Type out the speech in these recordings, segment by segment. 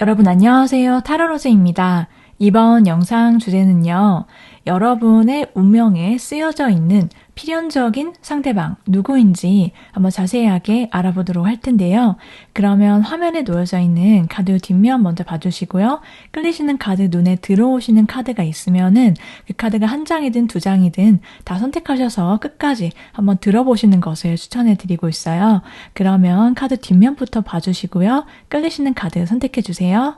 여러분 안녕하세요. 타로로즈입니다. 이번 영상 주제는요. 여러분의 운명에 쓰여져 있는 필연적인 상대방 누구인지 한번 자세하게 알아보도록 할 텐데요. 그러면 화면에 놓여져 있는 카드 뒷면 먼저 봐주시고요. 끌리시는 카드, 눈에 들어오시는 카드가 있으면은 그 카드가 한 장이든 두 장이든 다 선택하셔서 끝까지 한번 들어보시는 것을 추천해 드리고 있어요. 그러면 카드 뒷면부터 봐주시고요. 끌리시는 카드 선택해 주세요.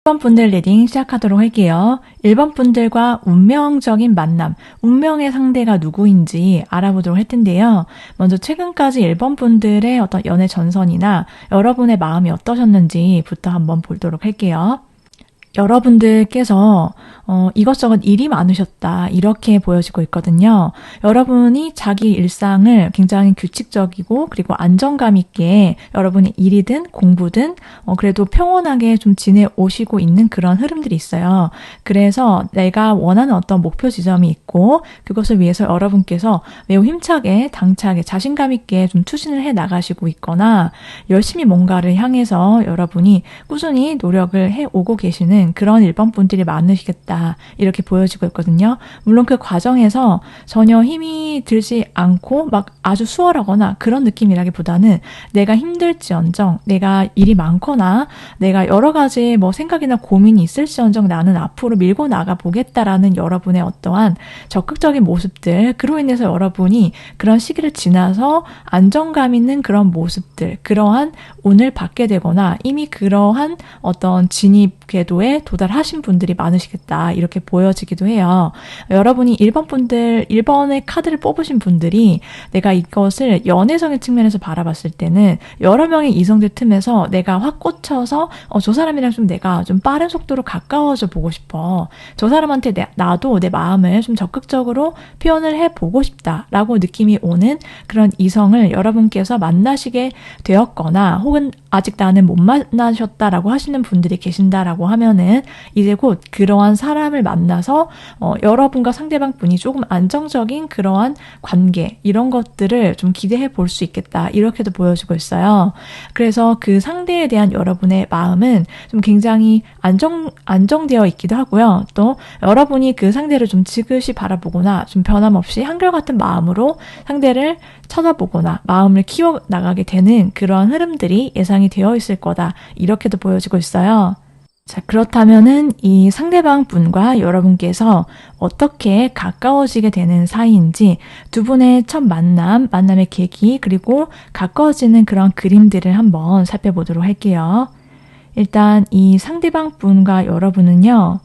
번 분들 리딩 시작하도록 할게요. 1번 분들과 운명적인 만남, 운명의 상대가 누구인지 알아보도록 할 텐데요. 먼저 최근까지 1번 분들의 어떤 연애 전선이나 여러분의 마음이 어떠셨는지부터 한번 보도록 할게요. 여러분들께서 이것저것 일이 많으셨다 이렇게 보여지고 있거든요. 여러분이 자기 일상을 굉장히 규칙적이고 그리고 안정감 있게 여러분의 일이든 공부든 그래도 평온하게 좀 지내오시고 있는 그런 흐름들이 있어요. 그래서 내가 원하는 어떤 목표 지점이 있고 그것을 위해서 여러분께서 매우 힘차게 당차게 자신감 있게 좀 추진을 해 나가시고 있거나 열심히 뭔가를 향해서 여러분이 꾸준히 노력을 해오고 계시는 그런 1번 분들이 많으시겠다 이렇게 보여지고 있거든요. 물론 그 과정에서 전혀 힘이 들지 않고 막 아주 수월하거나 그런 느낌이라기보다는 내가 힘들지언정 내가 일이 많거나 내가 여러 가지 뭐 생각이나 고민이 있을지언정 나는 앞으로 밀고 나가 보겠다라는 여러분의 어떠한 적극적인 모습들, 그로 인해서 여러분이 그런 시기를 지나서 안정감 있는 그런 모습들, 그러한 운을 받게 되거나 이미 그러한 어떤 진입 궤도에 도달하신 분들이 많으시겠다 이렇게 보여지기도 해요. 여러분이 1번 분들, 1번의 카드를 뽑으신 분들이 내가 이것을 연애적인 측면에서 바라봤을 때는 여러 명의 이성들 틈에서 내가 확 꽂혀서 저 사람이랑 좀 내가 좀 빠른 속도로 가까워져 보고 싶어. 저 사람한테 나도 내 마음을 좀 적극적으로 표현을 해보고 싶다라고 느낌이 오는 그런 이성을 여러분께서 만나시게 되었거나 혹은 아직 나는 못 만나셨다라고 하시는 분들이 계신다라고 하면은 이제 곧 그러한 사람을 만나서 여러분과 상대방 분이 조금 안정적인 그러한 관계 이런 것들을 좀 기대해 볼 수 있겠다 이렇게도 보여지고 있어요. 그래서 그 상대에 대한 여러분의 마음은 좀 굉장히 안정되어 있기도 하고요. 또 여러분이 그 상대를 좀 지그시 바라보거나 좀 변함없이 한결같은 마음으로 상대를 쳐다보거나 마음을 키워나가게 되는 그런 흐름들이 예상이 되어 있을 거다 이렇게도 보여지고 있어요. 자, 그렇다면은 이 상대방 분과 여러분께서 어떻게 가까워지게 되는 사이인지 두 분의 첫 만남의 계기, 그리고 가까워지는 그런 그림들을 한번 살펴보도록 할게요. 일단 이 상대방 분과 여러분은요,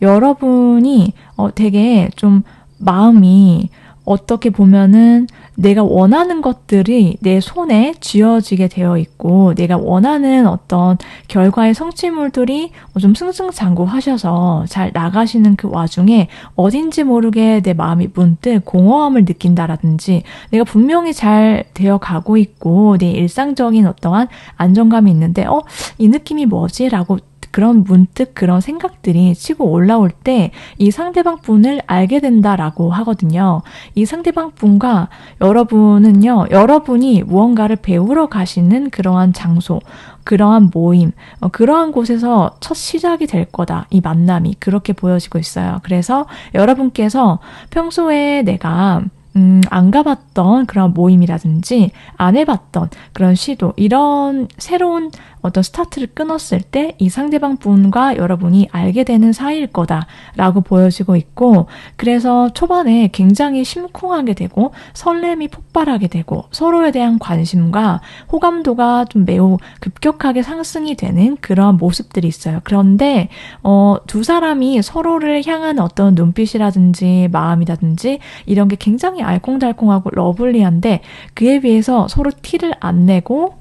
여러분이 되게 좀 마음이 어떻게 보면은 내가 원하는 것들이 내 손에 쥐어지게 되어 있고 내가 원하는 어떤 결과의 성취물들이 좀 승승장구하셔서 잘 나가시는 그 와중에 어딘지 모르게 내 마음이 문득 공허함을 느낀다라든지 내가 분명히 잘 되어 가고 있고 내 일상적인 어떠한 안정감이 있는데 이 느낌이 뭐지? 라고 그런 문득 그런 생각들이 치고 올라올 때 이 상대방 분을 알게 된다라고 하거든요. 이 상대방 분과 여러분은요, 여러분이 무언가를 배우러 가시는 그러한 장소, 그러한 모임, 그러한 곳에서 첫 시작이 될 거다. 이 만남이 그렇게 보여지고 있어요. 그래서 여러분께서 평소에 내가 안 가봤던 그런 모임이라든지 안 해봤던 그런 시도, 이런 새로운 어떤 스타트를 끊었을 때 이 상대방 분과 여러분이 알게 되는 사이일 거다라고 보여지고 있고, 그래서 초반에 굉장히 심쿵하게 되고 설렘이 폭발하게 되고 서로에 대한 관심과 호감도가 좀 매우 급격하게 상승이 되는 그런 모습들이 있어요. 그런데 두 사람이 서로를 향한 어떤 눈빛이라든지 마음이라든지 이런 게 굉장히 알콩달콩하고 러블리한데 그에 비해서 서로 티를 안 내고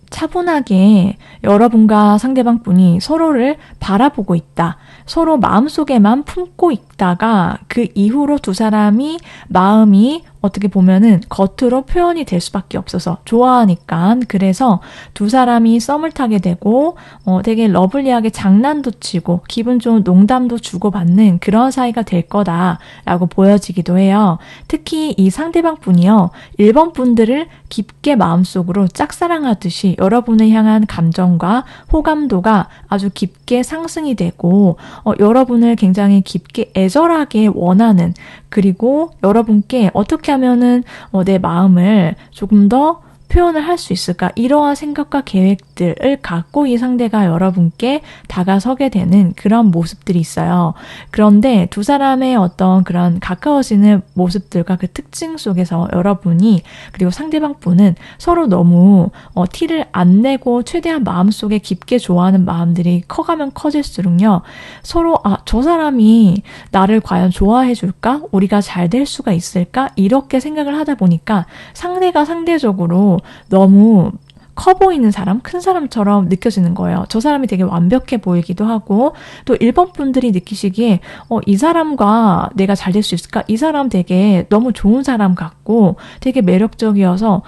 차분하게 여러분과 상대방 분이 서로를 바라보고 있다. 서로 마음속에만 품고 있다가 그 이후로 두 사람이 마음이 어떻게 보면은 겉으로 표현이 될 수밖에 없어서 좋아하니까, 그래서 두 사람이 썸을 타게 되고 되게 러블리하게 장난도 치고 기분 좋은 농담도 주고받는 그런 사이가 될 거다라고 보여지기도 해요. 특히 이 상대방 분이요, 1번 분들을 깊게 마음속으로 짝사랑하듯이 여러분을 향한 감정과 호감도가 아주 깊게 상승이 되고 여러분을 굉장히 깊게 애절하게 원하는, 그리고 여러분께 어떻게 하면은 내 마음을 조금 더 표현을 할 수 있을까, 이러한 생각과 계획들을 갖고 이 상대가 여러분께 다가서게 되는 그런 모습들이 있어요. 그런데 두 사람의 어떤 그런 가까워지는 모습들과 그 특징 속에서 여러분이, 그리고 상대방 분은 서로 너무 티를 안 내고 최대한 마음속에 깊게 좋아하는 마음들이 커가면 커질수록요, 서로 저 사람이 나를 과연 좋아해 줄까? 우리가 잘 될 수가 있을까? 이렇게 생각을 하다 보니까 상대가 상대적으로 너무 커 보이는 사람, 큰 사람처럼 느껴지는 거예요. 저 사람이 되게 완벽해 보이기도 하고, 또 1번 분들이 느끼시기에 이 사람과 내가 잘 될 수 있을까? 이 사람 되게 너무 좋은 사람 같고 되게 매력적이어서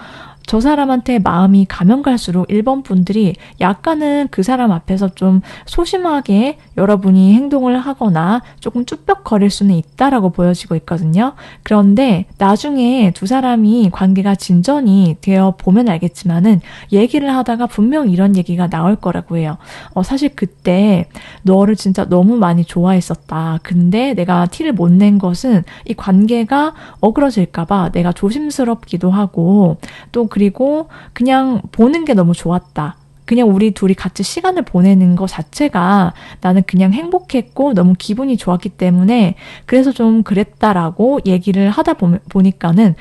저 사람한테 마음이 가면 갈수록 1번 분들이 약간은 그 사람 앞에서 좀 소심하게 여러분이 행동을 하거나 조금 쭈뼛거릴 수는 있다라고 보여지고 있거든요. 그런데 나중에 두 사람이 관계가 진전이 되어 보면 알겠지만은 얘기를 하다가 분명 이런 얘기가 나올 거라고 해요. 사실 그때 너를 진짜 너무 많이 좋아했었다. 근데 내가 티를 못 낸 것은 이 관계가 어그러질까봐 내가 조심스럽기도 하고, 또 그리고 그냥 보는 게 너무 좋았다. 그냥 우리 둘이 같이 시간을 보내는 것 자체가 나는 그냥 행복했고 너무 기분이 좋았기 때문에 그래서 좀 그랬다라고 얘기를 하다 보니까는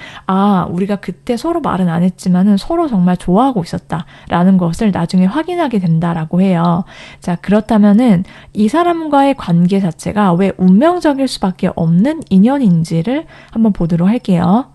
우리가 그때 서로 말은 안 했지만은 서로 정말 좋아하고 있었다라는 것을 나중에 확인하게 된다라고 해요. 자, 그렇다면은 이 사람과의 관계 자체가 왜 운명적일 수밖에 없는 인연인지를 한번 보도록 할게요.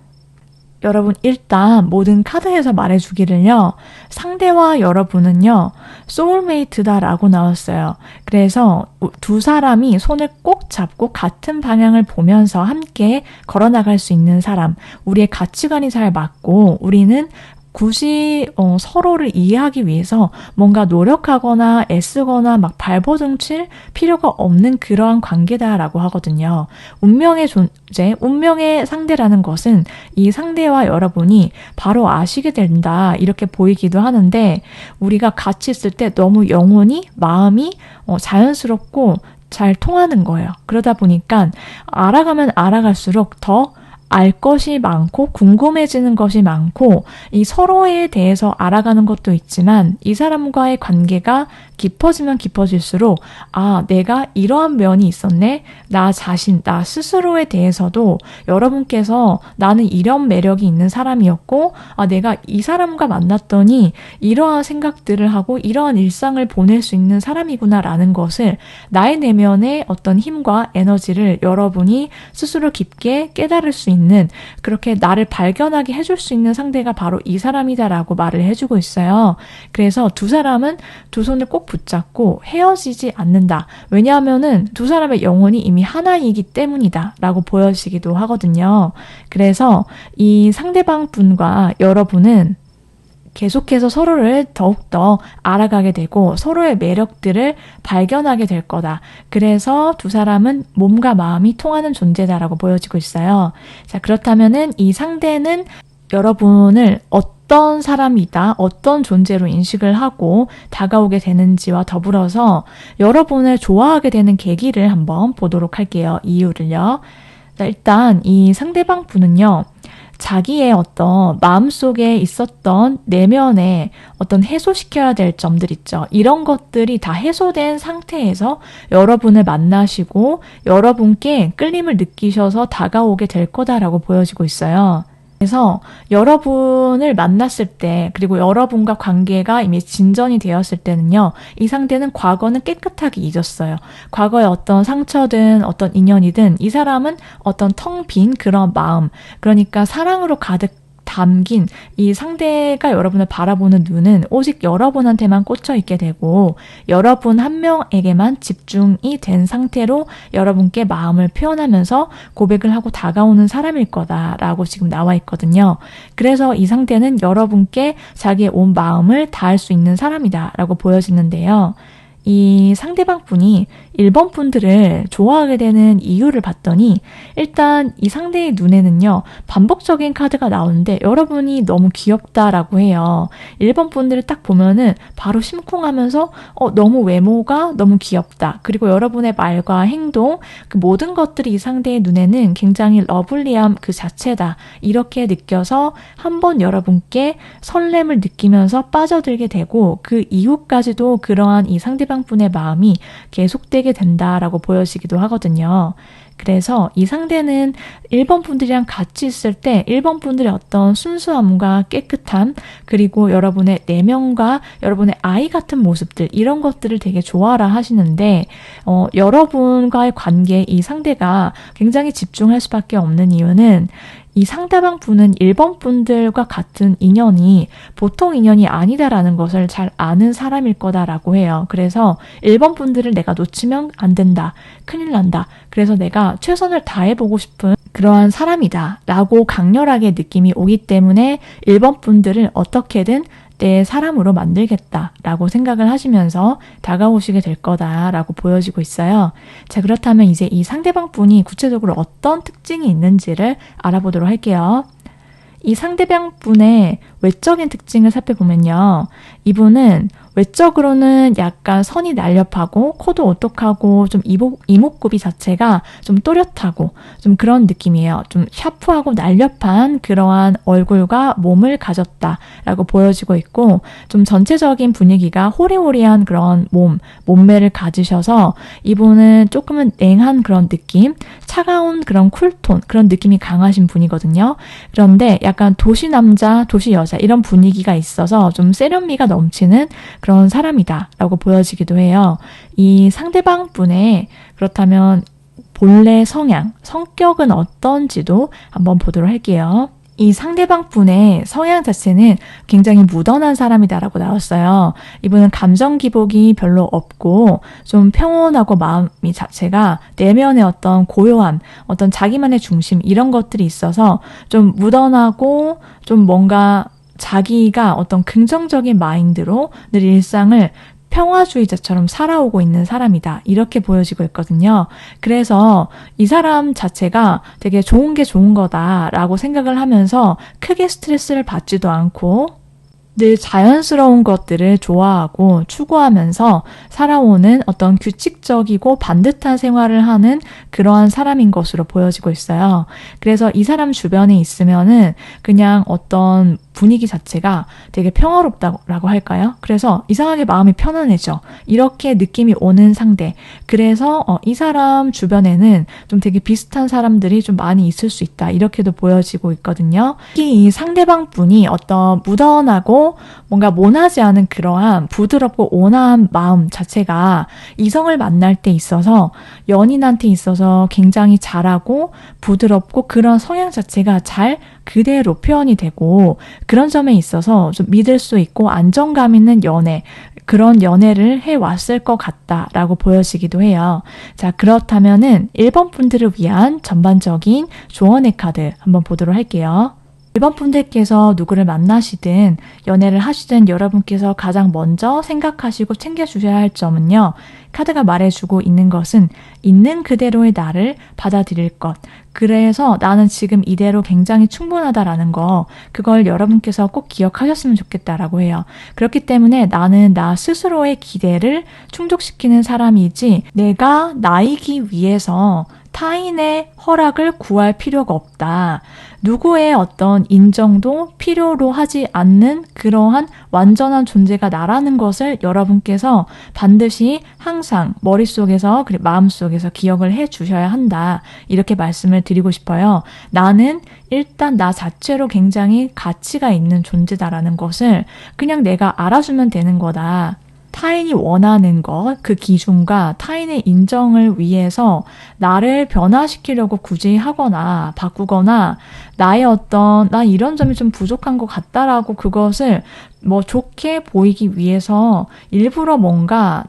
여러분, 일단 모든 카드에서 말해주기를요, 상대와 여러분은요 소울메이트다라고 나왔어요. 그래서 두 사람이 손을 꼭 잡고 같은 방향을 보면서 함께 걸어나갈 수 있는 사람, 우리의 가치관이 잘 맞고 우리는 굳이 서로를 이해하기 위해서 뭔가 노력하거나 애쓰거나 막 발버둥 칠 필요가 없는 그러한 관계다라고 하거든요. 운명의 존재, 운명의 상대라는 것은 이 상대와 여러분이 바로 아시게 된다, 이렇게 보이기도 하는데, 우리가 같이 있을 때 너무 영혼이, 마음이 자연스럽고 잘 통하는 거예요. 그러다 보니까 알아가면 알아갈수록 더 알 것이 많고 궁금해지는 것이 많고, 이 서로에 대해서 알아가는 것도 있지만 이 사람과의 관계가 깊어지면 깊어질수록 내가 이러한 면이 있었네, 나 자신, 나 스스로에 대해서도 여러분께서 나는 이런 매력이 있는 사람이었고 내가 이 사람과 만났더니 이러한 생각들을 하고 이러한 일상을 보낼 수 있는 사람이구나 라는 것을, 나의 내면의 어떤 힘과 에너지를 여러분이 스스로 깊게 깨달을 수 있는 있는, 그렇게 나를 발견하게 해줄 수 있는 상대가 바로 이 사람이다라고 말을 해주고 있어요. 그래서 두 사람은 두 손을 꼭 붙잡고 헤어지지 않는다. 왜냐하면은 두 사람의 영혼이 이미 하나이기 때문이다 라고 보여지기도 하거든요. 그래서 이 상대방 분과 여러분은 계속해서 서로를 더욱더 알아가게 되고 서로의 매력들을 발견하게 될 거다. 그래서 두 사람은 몸과 마음이 통하는 존재다라고 보여지고 있어요. 자, 그렇다면은 이 상대는 여러분을 어떤 사람이다, 어떤 존재로 인식을 하고 다가오게 되는지와 더불어서 여러분을 좋아하게 되는 계기를 한번 보도록 할게요. 이유를요. 자, 일단 이 상대방 분은요, 자기의 어떤 마음속에 있었던 내면에 어떤 해소시켜야 될 점들 있죠. 이런 것들이 다 해소된 상태에서 여러분을 만나시고 여러분께 끌림을 느끼셔서 다가오게 될 거다라고 보여지고 있어요. 그래서 여러분을 만났을 때, 그리고 여러분과 관계가 이미 진전이 되었을 때는요, 이 상대는 과거는 깨끗하게 잊었어요. 과거의 어떤 상처든 어떤 인연이든 이 사람은 어떤 텅 빈 그런 마음, 그러니까 사랑으로 가득 담긴 이 상대가 여러분을 바라보는 눈은 오직 여러분한테만 꽂혀 있게 되고 여러분 한 명에게만 집중이 된 상태로 여러분께 마음을 표현하면서 고백을 하고 다가오는 사람일 거다라고 지금 나와 있거든요. 그래서 이 상대는 여러분께 자기의 온 마음을 다할 수 있는 사람이다라고 보여지는데요. 이 상대방 분이 1번 분들을 좋아하게 되는 이유를 봤더니 일단 이 상대의 눈에는요, 반복적인 카드가 나오는데 여러분이 너무 귀엽다라고 해요. 1번 분들을 딱 보면은 바로 심쿵하면서 너무 외모가 너무 귀엽다. 그리고 여러분의 말과 행동, 그 모든 것들이 이 상대의 눈에는 굉장히 러블리함 그 자체다. 이렇게 느껴서 한번 여러분께 설렘을 느끼면서 빠져들게 되고 그 이후까지도 그러한 이 상대방 분의 마음이 계속되게 된다라고 보여지기도 하거든요. 그래서 이 상대는 1번 분들이랑 같이 있을 때 1번 분들의 어떤 순수함과 깨끗함, 그리고 여러분의 내면과 여러분의 아이 같은 모습들, 이런 것들을 되게 좋아라 하시는데 여러분과의 관계에 이 상대가 굉장히 집중할 수밖에 없는 이유는 이 상대방 분은 1번 분들과 같은 인연이 보통 인연이 아니다라는 것을 잘 아는 사람일 거다라고 해요. 그래서 1번 분들을 내가 놓치면 안 된다. 큰일 난다. 그래서 내가 최선을 다해보고 싶은 그러한 사람이다. 라고 강렬하게 느낌이 오기 때문에 1번 분들을 어떻게든 내 사람으로 만들겠다라고 생각을 하시면서 다가오시게 될 거다라고 보여지고 있어요. 자, 그렇다면 이제 이 상대방 분이 구체적으로 어떤 특징이 있는지를 알아보도록 할게요. 이 상대방 분의 외적인 특징을 살펴보면요. 이분은 외적으로는 약간 선이 날렵하고 코도 오똑하고 좀 이목구비 자체가 좀 또렷하고 좀 그런 느낌이에요. 좀 샤프하고 날렵한 그러한 얼굴과 몸을 가졌다라고 보여지고 있고 좀 전체적인 분위기가 호리호리한 그런 몸매를 가지셔서 이분은 조금은 냉한 그런 느낌, 차가운 그런 쿨톤, 그런 느낌이 강하신 분이거든요. 그런데 약간 도시 남자, 도시 여자 이런 분위기가 있어서 좀 세련미가 넘치는 그런 사람이다라고 보여지기도 해요. 이 상대방 분의 그렇다면 본래 성격은 어떤지도 한번 보도록 할게요. 이 상대방 분의 성향 자체는 굉장히 무던한 사람이다라고 나왔어요. 이분은 감정 기복이 별로 없고 좀 평온하고 마음이 자체가 내면의 어떤 고요함, 어떤 자기만의 중심 이런 것들이 있어서 좀 무던하고 좀 뭔가 자기가 어떤 긍정적인 마인드로 늘 일상을 평화주의자처럼 살아오고 있는 사람이다. 이렇게 보여지고 있거든요. 그래서 이 사람 자체가 되게 좋은 게 좋은 거다라고 생각을 하면서 크게 스트레스를 받지도 않고 늘 자연스러운 것들을 좋아하고 추구하면서 살아오는 어떤 규칙적이고 반듯한 생활을 하는 그러한 사람인 것으로 보여지고 있어요. 그래서 이 사람 주변에 있으면은 그냥 어떤 분위기 자체가 되게 평화롭다고 할까요? 그래서 이상하게 마음이 편안해져. 이렇게 느낌이 오는 상대. 그래서 이 사람 주변에는 좀 되게 비슷한 사람들이 좀 많이 있을 수 있다. 이렇게도 보여지고 있거든요. 특히 이 상대방 분이 어떤 무던하고 뭔가 모나지 않은 그러한 부드럽고 온화한 마음 자체가 이성을 만날 때 있어서 연인한테 있어서 굉장히 잘하고 부드럽고 그런 성향 자체가 잘 그대로 표현이 되고 그런 점에 있어서 좀 믿을 수 있고 안정감 있는 연애, 그런 연애를 해왔을 것 같다라고 보여지기도 해요. 자, 그렇다면은 1번 분들을 위한 전반적인 조언의 카드 한번 보도록 할게요. 1번 분들께서 누구를 만나시든 연애를 하시든 여러분께서 가장 먼저 생각하시고 챙겨주셔야 할 점은요. 카드가 말해주고 있는 것은 있는 그대로의 나를 받아들일 것. 그래서 나는 지금 이대로 굉장히 충분하다라는 거, 그걸 여러분께서 꼭 기억하셨으면 좋겠다라고 해요. 그렇기 때문에 나는 나 스스로의 기대를 충족시키는 사람이지 내가 나이기 위해서 타인의 허락을 구할 필요가 없다. 누구의 어떤 인정도 필요로 하지 않는 그러한 완전한 존재가 나라는 것을 여러분께서 반드시 항상 머릿속에서 그리고 마음속에서 기억을 해 주셔야 한다. 이렇게 말씀을 드리고 싶어요. 나는 일단 나 자체로 굉장히 가치가 있는 존재다라는 것을 그냥 내가 알아주면 되는 거다. 타인이 원하는 것, 그 기준과 타인의 인정을 위해서 나를 변화시키려고 굳이 하거나 바꾸거나 나의 어떤 나 이런 점이 좀 부족한 것 같다라고 그것을 뭐 좋게 보이기 위해서 일부러 뭔가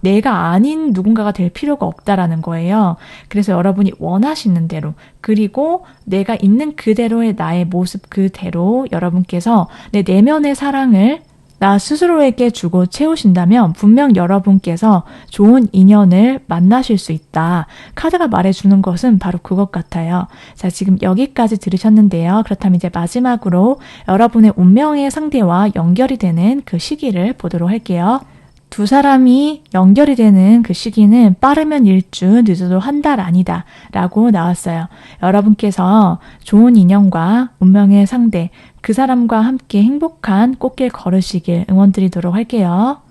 내가 아닌 누군가가 될 필요가 없다라는 거예요. 그래서 여러분이 원하시는 대로 그리고 내가 있는 그대로의 나의 모습 그대로 여러분께서 내 내면의 사랑을 나 스스로에게 주고 채우신다면 분명 여러분께서 좋은 인연을 만나실 수 있다. 카드가 말해주는 것은 바로 그것 같아요. 자, 지금 여기까지 들으셨는데요. 그렇다면 이제 마지막으로 여러분의 운명의 상대와 연결이 되는 그 시기를 보도록 할게요. 두 사람이 연결이 되는 그 시기는 빠르면 일주, 늦어도 한 달 아니다 라고 나왔어요. 여러분께서 좋은 인연과 운명의 상대, 그 사람과 함께 행복한 꽃길 걸으시길 응원드리도록 할게요.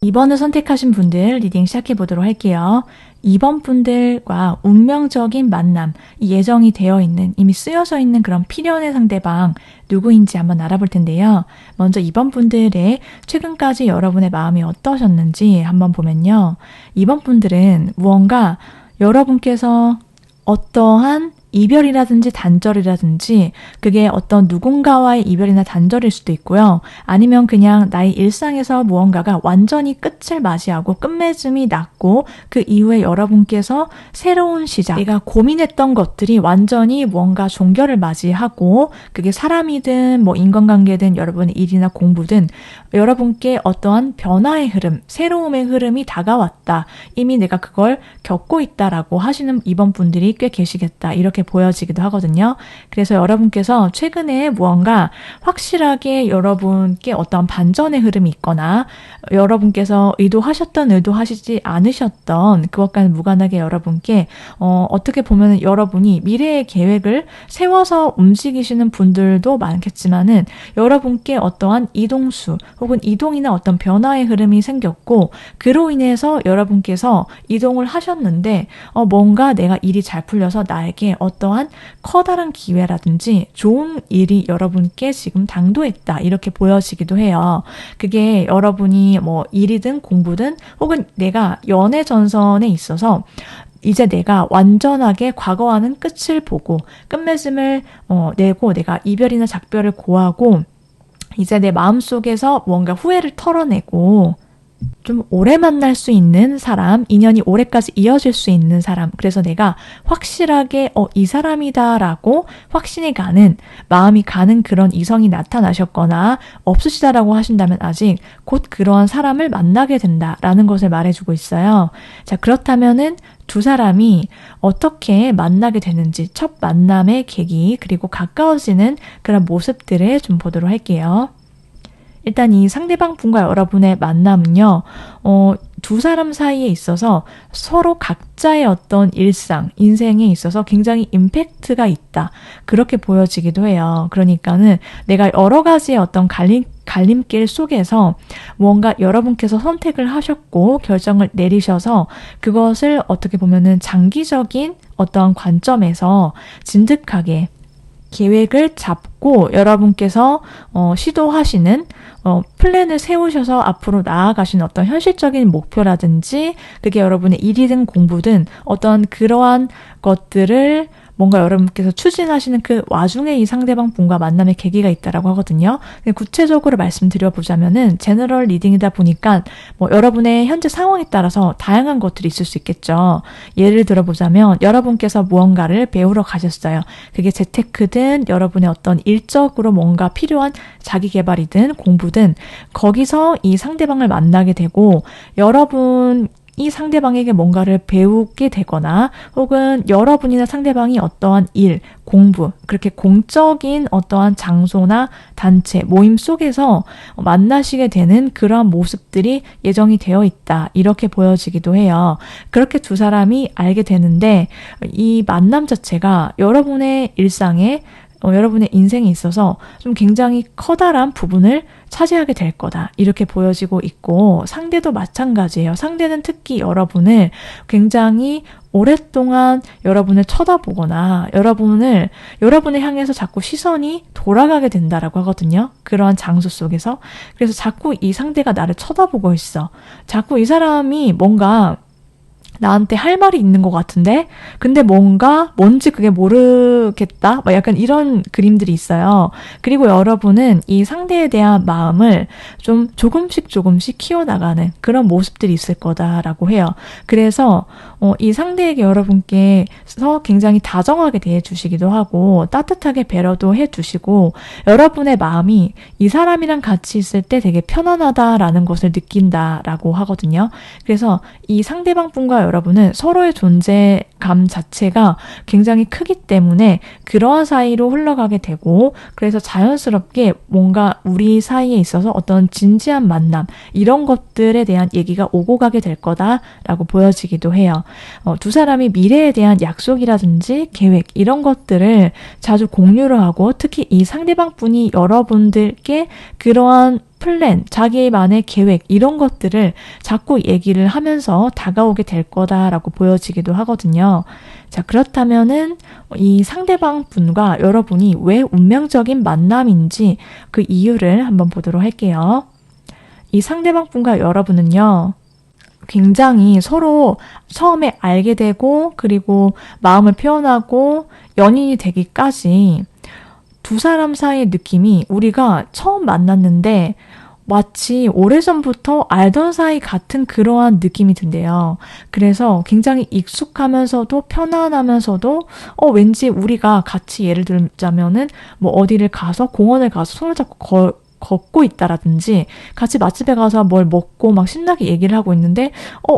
이번을 선택하신 분들 리딩 시작해 보도록 할게요. 2번 분들과 운명적인 만남, 이 예정이 되어 있는, 이미 쓰여져 있는 그런 필연의 상대방 누구인지 한번 알아볼 텐데요. 먼저 2번 분들의 최근까지 여러분의 마음이 어떠셨는지 한번 보면요. 2번 분들은 무언가 여러분께서 어떠한 이별이라든지 단절이라든지 그게 어떤 누군가와의 이별이나 단절일 수도 있고요. 아니면 그냥 나의 일상에서 무언가가 완전히 끝을 맞이하고 끝맺음이 났고 그 이후에 여러분께서 새로운 시작, 내가 고민했던 것들이 완전히 무언가 종결을 맞이하고 그게 사람이든 뭐 인간관계든 여러분의 일이나 공부든 여러분께 어떠한 변화의 흐름, 새로움의 흐름이 다가왔다. 이미 내가 그걸 겪고 있다라고 하시는 이번 분들이 꽤 계시겠다. 이렇게 보여지기도 하거든요. 그래서 여러분께서 최근에 무언가 확실하게 여러분께 어떤 반전의 흐름이 있거나 여러분께서 의도하시지 않으셨던 그것과는 무관하게 여러분께 어떻게 보면 여러분이 미래의 계획을 세워서 움직이시는 분들도 많겠지만은 여러분께 어떠한 이동수 혹은 이동이나 어떤 변화의 흐름이 생겼고 그로 인해서 여러분께서 이동을 하셨는데 뭔가 내가 일이 잘 풀려서 나에게 어떠한 커다란 기회라든지 좋은 일이 여러분께 지금 당도했다 이렇게 보여지기도 해요. 그게 여러분이 뭐 일이든 공부든 혹은 내가 연애 전선에 있어서 이제 내가 완전하게 과거와는 끝을 보고 끝맺음을 내고 내가 이별이나 작별을 고하고 이제 내 마음속에서 뭔가 후회를 털어내고 좀 오래 만날 수 있는 사람, 인연이 오래까지 이어질 수 있는 사람. 그래서 내가 확실하게 이 사람이다라고 확신이 가는, 마음이 가는 그런 이성이 나타나셨거나 없으시다라고 하신다면 아직 곧 그러한 사람을 만나게 된다라는 것을 말해주고 있어요. 자, 그렇다면은 두 사람이 어떻게 만나게 되는지, 첫 만남의 계기, 그리고 가까워지는 그런 모습들을 좀 보도록 할게요. 일단 이 상대방 분과 여러분의 만남은요, 두 사람 사이에 있어서 서로 각자의 어떤 일상, 인생에 있어서 굉장히 임팩트가 있다. 그렇게 보여지기도 해요. 그러니까는 내가 여러 가지의 어떤 갈림길 속에서 뭔가 여러분께서 선택을 하셨고 결정을 내리셔서 그것을 어떻게 보면은 장기적인 어떤 관점에서 진득하게 계획을 잡고 여러분께서 시도하시는 플랜을 세우셔서 앞으로 나아가시는 어떤 현실적인 목표라든지 그게 여러분의 일이든 공부든 어떤 그러한 것들을 뭔가 여러분께서 추진하시는 그 와중에 이 상대방 분과 만남의 계기가 있다라고 하거든요. 구체적으로 말씀드려보자면은 제너럴 리딩이다 보니까 뭐 여러분의 현재 상황에 따라서 다양한 것들이 있을 수 있겠죠. 예를 들어보자면 여러분께서 무언가를 배우러 가셨어요. 그게 재테크든 여러분의 어떤 일적으로 뭔가 필요한 자기계발이든 공부든 거기서 이 상대방을 만나게 되고 여러분 이 상대방에게 뭔가를 배우게 되거나 혹은 여러분이나 상대방이 어떠한 일, 공부, 그렇게 공적인 어떠한 장소나 단체, 모임 속에서 만나시게 되는 그러한 모습들이 예정이 되어 있다. 이렇게 보여지기도 해요. 그렇게 두 사람이 알게 되는데 이 만남 자체가 여러분의 일상에 여러분의 인생에 있어서 좀 굉장히 커다란 부분을 차지하게 될 거다. 이렇게 보여지고 있고 상대도 마찬가지예요. 상대는 특히 여러분을 굉장히 오랫동안 여러분을 쳐다보거나 여러분을 향해서 자꾸 시선이 돌아가게 된다라고 하거든요. 그러한 장소 속에서. 그래서 자꾸 이 상대가 나를 쳐다보고 있어. 자꾸 이 사람이 뭔가 나한테 할 말이 있는 것 같은데 근데 뭔지 그게 모르겠다 막 약간 이런 그림들이 있어요. 그리고 여러분은 이 상대에 대한 마음을 좀 조금씩 키워나가는 그런 모습들이 있을 거다라고 해요. 그래서 이 상대에게 여러분께서 굉장히 다정하게 대해주시기도 하고 따뜻하게 배려도 해주시고 여러분의 마음이 이 사람이랑 같이 있을 때 되게 편안하다라는 것을 느낀다라고 하거든요. 그래서 이 상대방 분과 여러분은 서로의 존재감 자체가 굉장히 크기 때문에 그러한 사이로 흘러가게 되고 그래서 자연스럽게 뭔가 우리 사이에 있어서 어떤 진지한 만남 이런 것들에 대한 얘기가 오고 가게 될 거다라고 보여지기도 해요. 두 사람이 미래에 대한 약속이라든지 계획 이런 것들을 자주 공유를 하고 특히 이 상대방 분이 여러분들께 그러한 플랜, 자기만의 계획 이런 것들을 자꾸 얘기를 하면서 다가오게 될 거다라고 보여지기도 하거든요. 자, 그렇다면은 이 상대방 분과 여러분이 왜 운명적인 만남인지 그 이유를 한번 보도록 할게요. 이 상대방 분과 여러분은요. 굉장히 서로 처음에 알게 되고 그리고 마음을 표현하고 연인이 되기까지 두 사람 사이의 느낌이 우리가 처음 만났는데 마치 오래전부터 알던 사이 같은 그러한 느낌이 든대요. 그래서 굉장히 익숙하면서도 편안하면서도 왠지 우리가 같이 예를 들자면은 뭐 어디를 가서 공원을 가서 손을 잡고 걷고 있다라든지 같이 맛집에 가서 뭘 먹고 막 신나게 얘기를 하고 있는데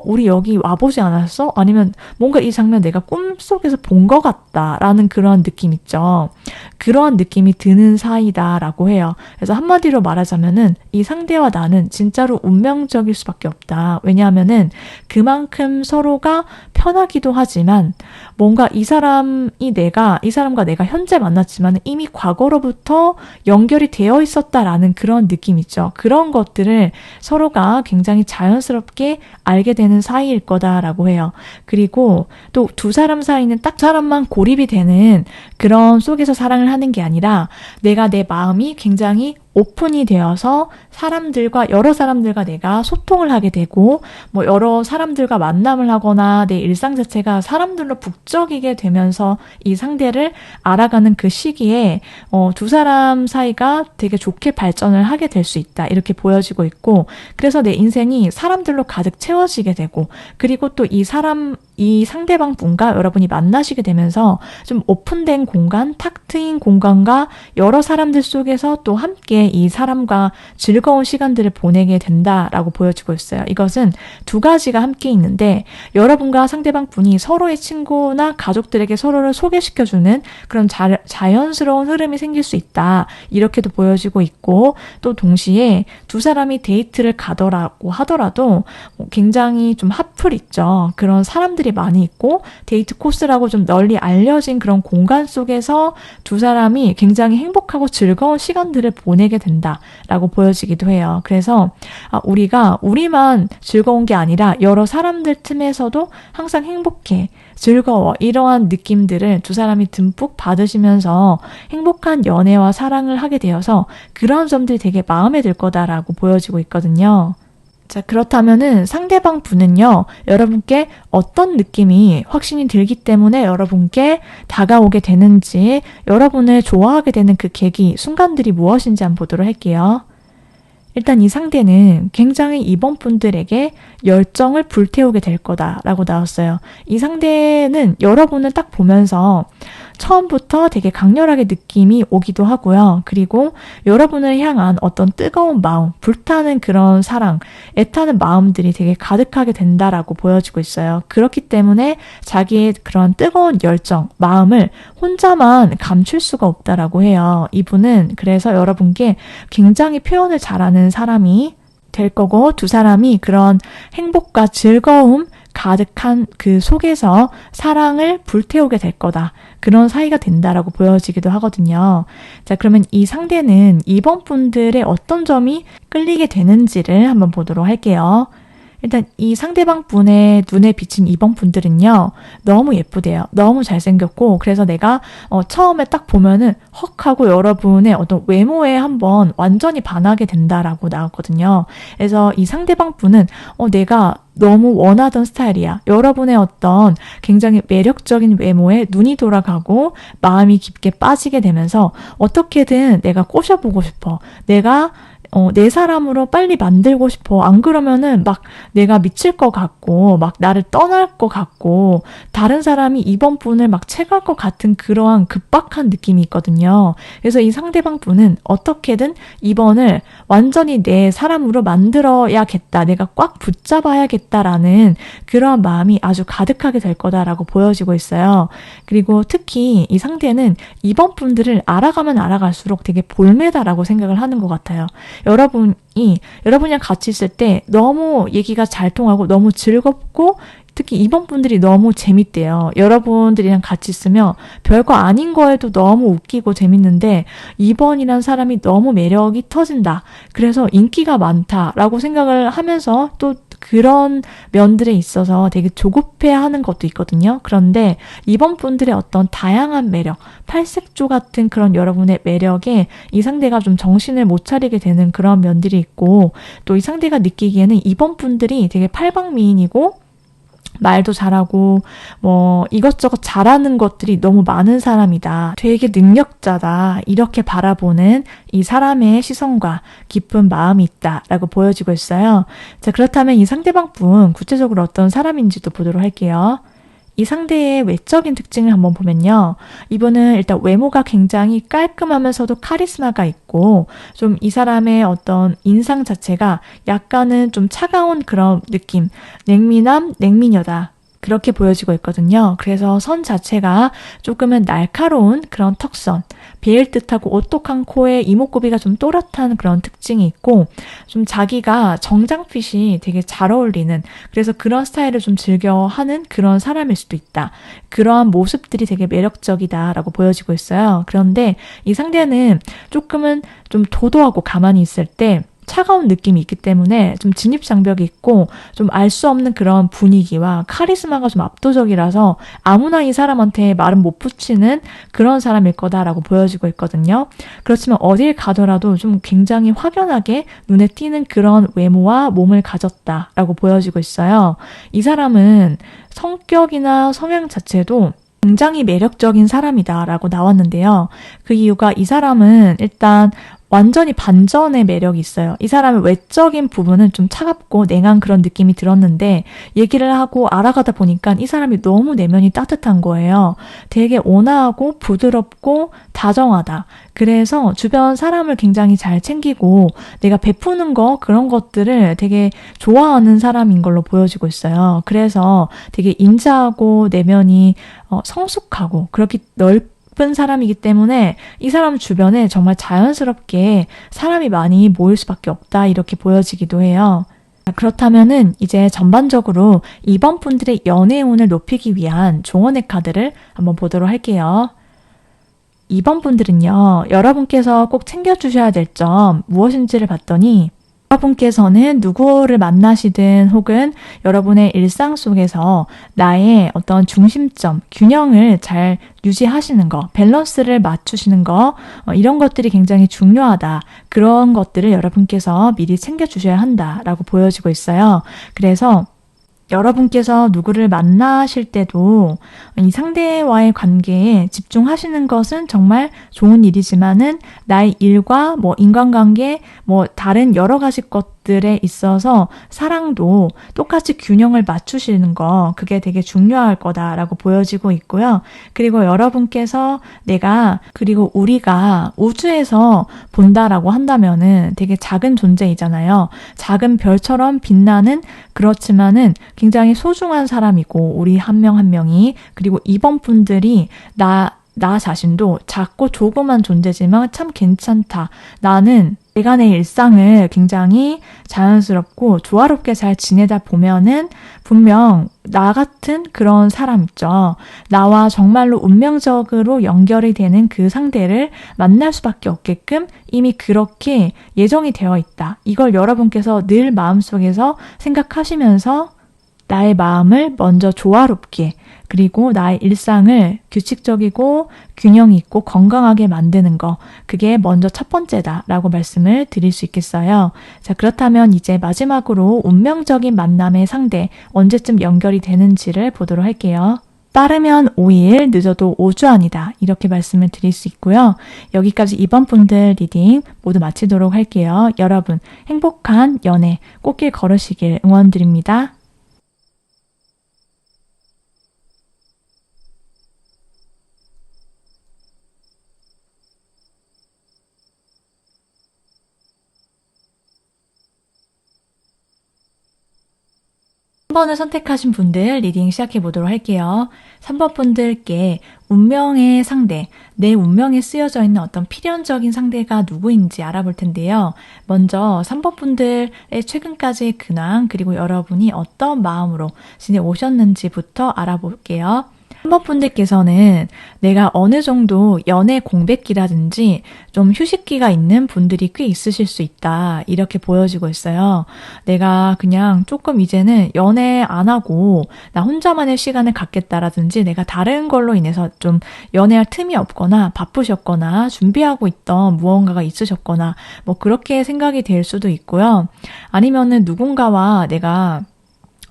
우리 여기 와보지 않았어? 아니면 뭔가 이 장면 내가 꿈속에서 본 것 같다라는 그런 느낌 있죠. 그러한 느낌이 드는 사이다라고 해요. 그래서 한마디로 말하자면은 이 상대와 나는 진짜로 운명적일 수밖에 없다. 왜냐하면은 그만큼 서로가 편하기도 하지만 뭔가 이 사람과 내가 현재 만났지만 이미 과거로부터 연결이 되어 있었다라는 그런 느낌 있죠. 그런 것들을 서로가 굉장히 자연스럽게 알게 되는 사이일 거다라고 해요. 그리고 또 두 사람 사이는 딱 사람만 고립이 되는 그런 속에서 사랑을 하는 게 아니라 내가 내 마음이 굉장히 오픈이 되어서 여러 사람들과 내가 소통을 하게 되고, 뭐 여러 사람들과 만남을 하거나 내 일상 자체가 사람들로 북적이게 되면서 이 상대를 알아가는 그 시기에 두 사람 사이가 되게 좋게 발전을 하게 될 수 있다. 이렇게 보여지고 있고, 그래서 내 인생이 사람들로 가득 채워지게 되고, 그리고 또 이 상대방 분과 여러분이 만나시게 되면서 좀 오픈된 공간, 탁 트인 공간과 여러 사람들 속에서 또 함께 이 사람과 즐거운 시간들을 보내게 된다라고 보여지고 있어요. 이것은 두 가지가 함께 있는데, 여러분과 상대방 분이 서로의 친구나 가족들에게 서로를 소개시켜주는 그런 자연스러운 흐름이 생길 수 있다. 이렇게도 보여지고 있고, 또 동시에 두 사람이 데이트를 가더라고 하더라도 굉장히 좀 핫플 있죠. 그런 사람들이 많이 있고 데이트 코스라고 좀 널리 알려진 그런 공간 속에서 두 사람이 굉장히 행복하고 즐거운 시간들을 보내게 된다라고 보여지기도 해요. 그래서 우리가 우리만 즐거운 게 아니라 여러 사람들 틈에서도 항상 행복해, 즐거워, 이러한 느낌들을 두 사람이 듬뿍 받으시면서 행복한 연애와 사랑을 하게 되어서 그런 점들이 되게 마음에 들 거다라고 보여지고 있거든요. 자, 그렇다면은 상대방 분은요, 여러분께 어떤 느낌이 확신이 들기 때문에 여러분께 다가오게 되는지, 여러분을 좋아하게 되는 그 계기, 순간들이 무엇인지 한번 보도록 할게요. 일단 이 상대는 굉장히 이번 분들에게 열정을 불태우게 될 거다라고 나왔어요. 이 상대는 여러분을 딱 보면서 처음부터 되게 강렬하게 느낌이 오기도 하고요. 그리고 여러분을 향한 어떤 뜨거운 마음, 불타는 그런 사랑, 애타는 마음들이 되게 가득하게 된다라고 보여지고 있어요. 그렇기 때문에 자기의 그런 뜨거운 열정, 마음을 혼자만 감출 수가 없다라고 해요. 이분은 그래서 여러분께 굉장히 표현을 잘하는 사람이 될 거고, 두 사람이 그런 행복과 즐거움 가득한 그 속에서 사랑을 불태우게 될 거다. 그런 사이가 된다라고 보여지기도 하거든요. 자, 그러면 이 상대는 이번 분들의 어떤 점이 끌리게 되는지를 한번 보도록 할게요. 일단 이 상대방 분의 눈에 비친 이번 분들은요, 너무 예쁘대요. 너무 잘생겼고, 그래서 내가 처음에 딱 보면은 헉 하고 여러분의 어떤 외모에 한번 완전히 반하게 된다라고 나왔거든요. 그래서 이 상대방 분은 내가 너무 원하던 스타일이야. 여러분의 어떤 굉장히 매력적인 외모에 눈이 돌아가고 마음이 깊게 빠지게 되면서 어떻게든 내가 꼬셔보고 싶어. 내가 내 사람으로 빨리 만들고 싶어. 안 그러면은 막 내가 미칠 것 같고, 막 나를 떠날 것 같고, 다른 사람이 이번 분을 막 채갈 것 같은 그러한 급박한 느낌이 있거든요. 그래서 이 상대방 분은 어떻게든 이번을 완전히 내 사람으로 만들어야겠다. 내가 꽉 붙잡아야겠다라는 그러한 마음이 아주 가득하게 될 거다라고 보여지고 있어요. 그리고 특히 이 상대는 이번 분들을 알아가면 알아갈수록 되게 볼매다라고 생각을 하는 것 같아요. 여러분이랑 같이 있을 때 너무 얘기가 잘 통하고 너무 즐겁고, 특히 이번 분들이 너무 재밌대요. 여러분들이랑 같이 있으면 별거 아닌 거에도 너무 웃기고 재밌는데, 이번이란 사람이 너무 매력이 터진다. 그래서 인기가 많다라고 생각을 하면서 또 그런 면들에 있어서 되게 조급해하는 것도 있거든요. 그런데 이번 분들의 어떤 다양한 매력, 팔색조 같은 그런 여러분의 매력에 이 상대가 좀 정신을 못 차리게 되는 그런 면들이 있고, 또 이 상대가 느끼기에는 이번 분들이 되게 팔방미인이고 말도 잘하고 뭐 이것저것 잘하는 것들이 너무 많은 사람이다. 되게 능력자다. 이렇게 바라보는 이 사람의 시선과 깊은 마음이 있다라고 보여지고 있어요. 자, 그렇다면 이 상대방 분 구체적으로 어떤 사람인지도 보도록 할게요. 이 상대의 외적인 특징을 한번 보면요. 이분은 일단 외모가 굉장히 깔끔하면서도 카리스마가 있고, 좀 이 사람의 어떤 인상 자체가 약간은 좀 차가운 그런 느낌, 냉미남, 냉미녀다. 그렇게 보여지고 있거든요. 그래서 선 자체가 조금은 날카로운 그런 턱선, 베일 듯하고 오똑한 코에 이목구비가 좀 또렷한 그런 특징이 있고, 좀 자기가 정장핏이 되게 잘 어울리는, 그래서 그런 스타일을 좀 즐겨하는 그런 사람일 수도 있다. 그러한 모습들이 되게 매력적이다라고 보여지고 있어요. 그런데 이 상대는 조금은 좀 도도하고 가만히 있을 때 차가운 느낌이 있기 때문에 좀 진입장벽이 있고 좀 알 수 없는 그런 분위기와 카리스마가 좀 압도적이라서 아무나 이 사람한테 말은 못 붙이는 그런 사람일 거다라고 보여지고 있거든요. 그렇지만 어딜 가더라도 좀 굉장히 확연하게 눈에 띄는 그런 외모와 몸을 가졌다라고 보여지고 있어요. 이 사람은 성격이나 성향 자체도 굉장히 매력적인 사람이다라고 나왔는데요. 그 이유가 이 사람은 일단 완전히 반전의 매력이 있어요. 이 사람의 외적인 부분은 좀 차갑고 냉한 그런 느낌이 들었는데 얘기를 하고 알아가다 보니까 이 사람이 너무 내면이 따뜻한 거예요. 되게 온화하고 부드럽고 다정하다. 그래서 주변 사람을 굉장히 잘 챙기고 내가 베푸는 거 그런 것들을 되게 좋아하는 사람인 걸로 보여지고 있어요. 그래서 되게 인자하고 내면이 성숙하고 그렇게 넓은 사람이기 때문에 이 사람 주변에 정말 자연스럽게 사람이 많이 모일 수밖에 없다 이렇게 보여지기도 해요. 그렇다면은 이제 전반적으로 이번 분들의 연애운을 높이기 위한 조언의 카드를 한번 보도록 할게요. 이번 분들은요, 여러분께서 꼭 챙겨주셔야 될 점 무엇인지를 봤더니 여러분께서는 누구를 만나시든 혹은 여러분의 일상 속에서 나의 어떤 중심점, 균형을 잘 유지하시는 거, 밸런스를 맞추시는 거, 이런 것들이 굉장히 중요하다. 그런 것들을 여러분께서 미리 챙겨주셔야 한다라고 보여지고 있어요. 그래서 여러분께서 누구를 만나실 때도 이 상대와의 관계에 집중하시는 것은 정말 좋은 일이지만은 나의 일과 뭐 인간관계, 뭐 다른 여러 가지 것들에 있어서 사랑도 똑같이 균형을 맞추시는 거 그게 되게 중요할 거다라고 보여지고 있고요. 그리고 여러분께서 그리고 우리가 우주에서 본다라고 한다면은 되게 작은 존재이잖아요. 작은 별처럼 빛나는 그렇지만은 굉장히 소중한 사람이고 우리 한 명 한 명이 그리고 이번 분들이 나 자신도 작고 조그만 존재지만 참 괜찮다. 나는 내가 내 일상을 굉장히 자연스럽고 조화롭게 잘 지내다 보면은 분명 나 같은 그런 사람 있죠. 나와 정말로 운명적으로 연결이 되는 그 상대를 만날 수밖에 없게끔 이미 그렇게 예정이 되어 있다. 이걸 여러분께서 늘 마음속에서 생각하시면서 나의 마음을 먼저 조화롭게 그리고 나의 일상을 규칙적이고 균형 있고 건강하게 만드는 거 그게 먼저 첫 번째다라고 말씀을 드릴 수 있겠어요. 자, 그렇다면 이제 마지막으로 운명적인 만남의 상대 언제쯤 연결이 되는지를 보도록 할게요. 빠르면 5일, 늦어도 5주 안이다. 이렇게 말씀을 드릴 수 있고요. 여기까지 이번 분들 리딩 모두 마치도록 할게요. 여러분 행복한 연애 꽃길 걸으시길 응원드립니다. 한 번을 선택하신 분들 리딩 시작해 보도록 할게요. 3번 분들께 운명의 상대, 내 운명에 쓰여져 있는 어떤 필연적인 상대가 누구인지 알아볼 텐데요. 먼저 3번 분들의 최근까지의 근황 그리고 여러분이 어떤 마음으로 지내오셨는지부터 알아볼게요. 3번 분들께서는 내가 어느 정도 연애 공백기라든지 좀 휴식기가 있는 분들이 꽤 있으실 수 있다. 이렇게 보여지고 있어요. 내가 그냥 조금 이제는 연애 안 하고 나 혼자만의 시간을 갖겠다라든지 내가 다른 걸로 인해서 좀 연애할 틈이 없거나 바쁘셨거나 준비하고 있던 무언가가 있으셨거나 뭐 그렇게 생각이 될 수도 있고요. 아니면은 누군가와 내가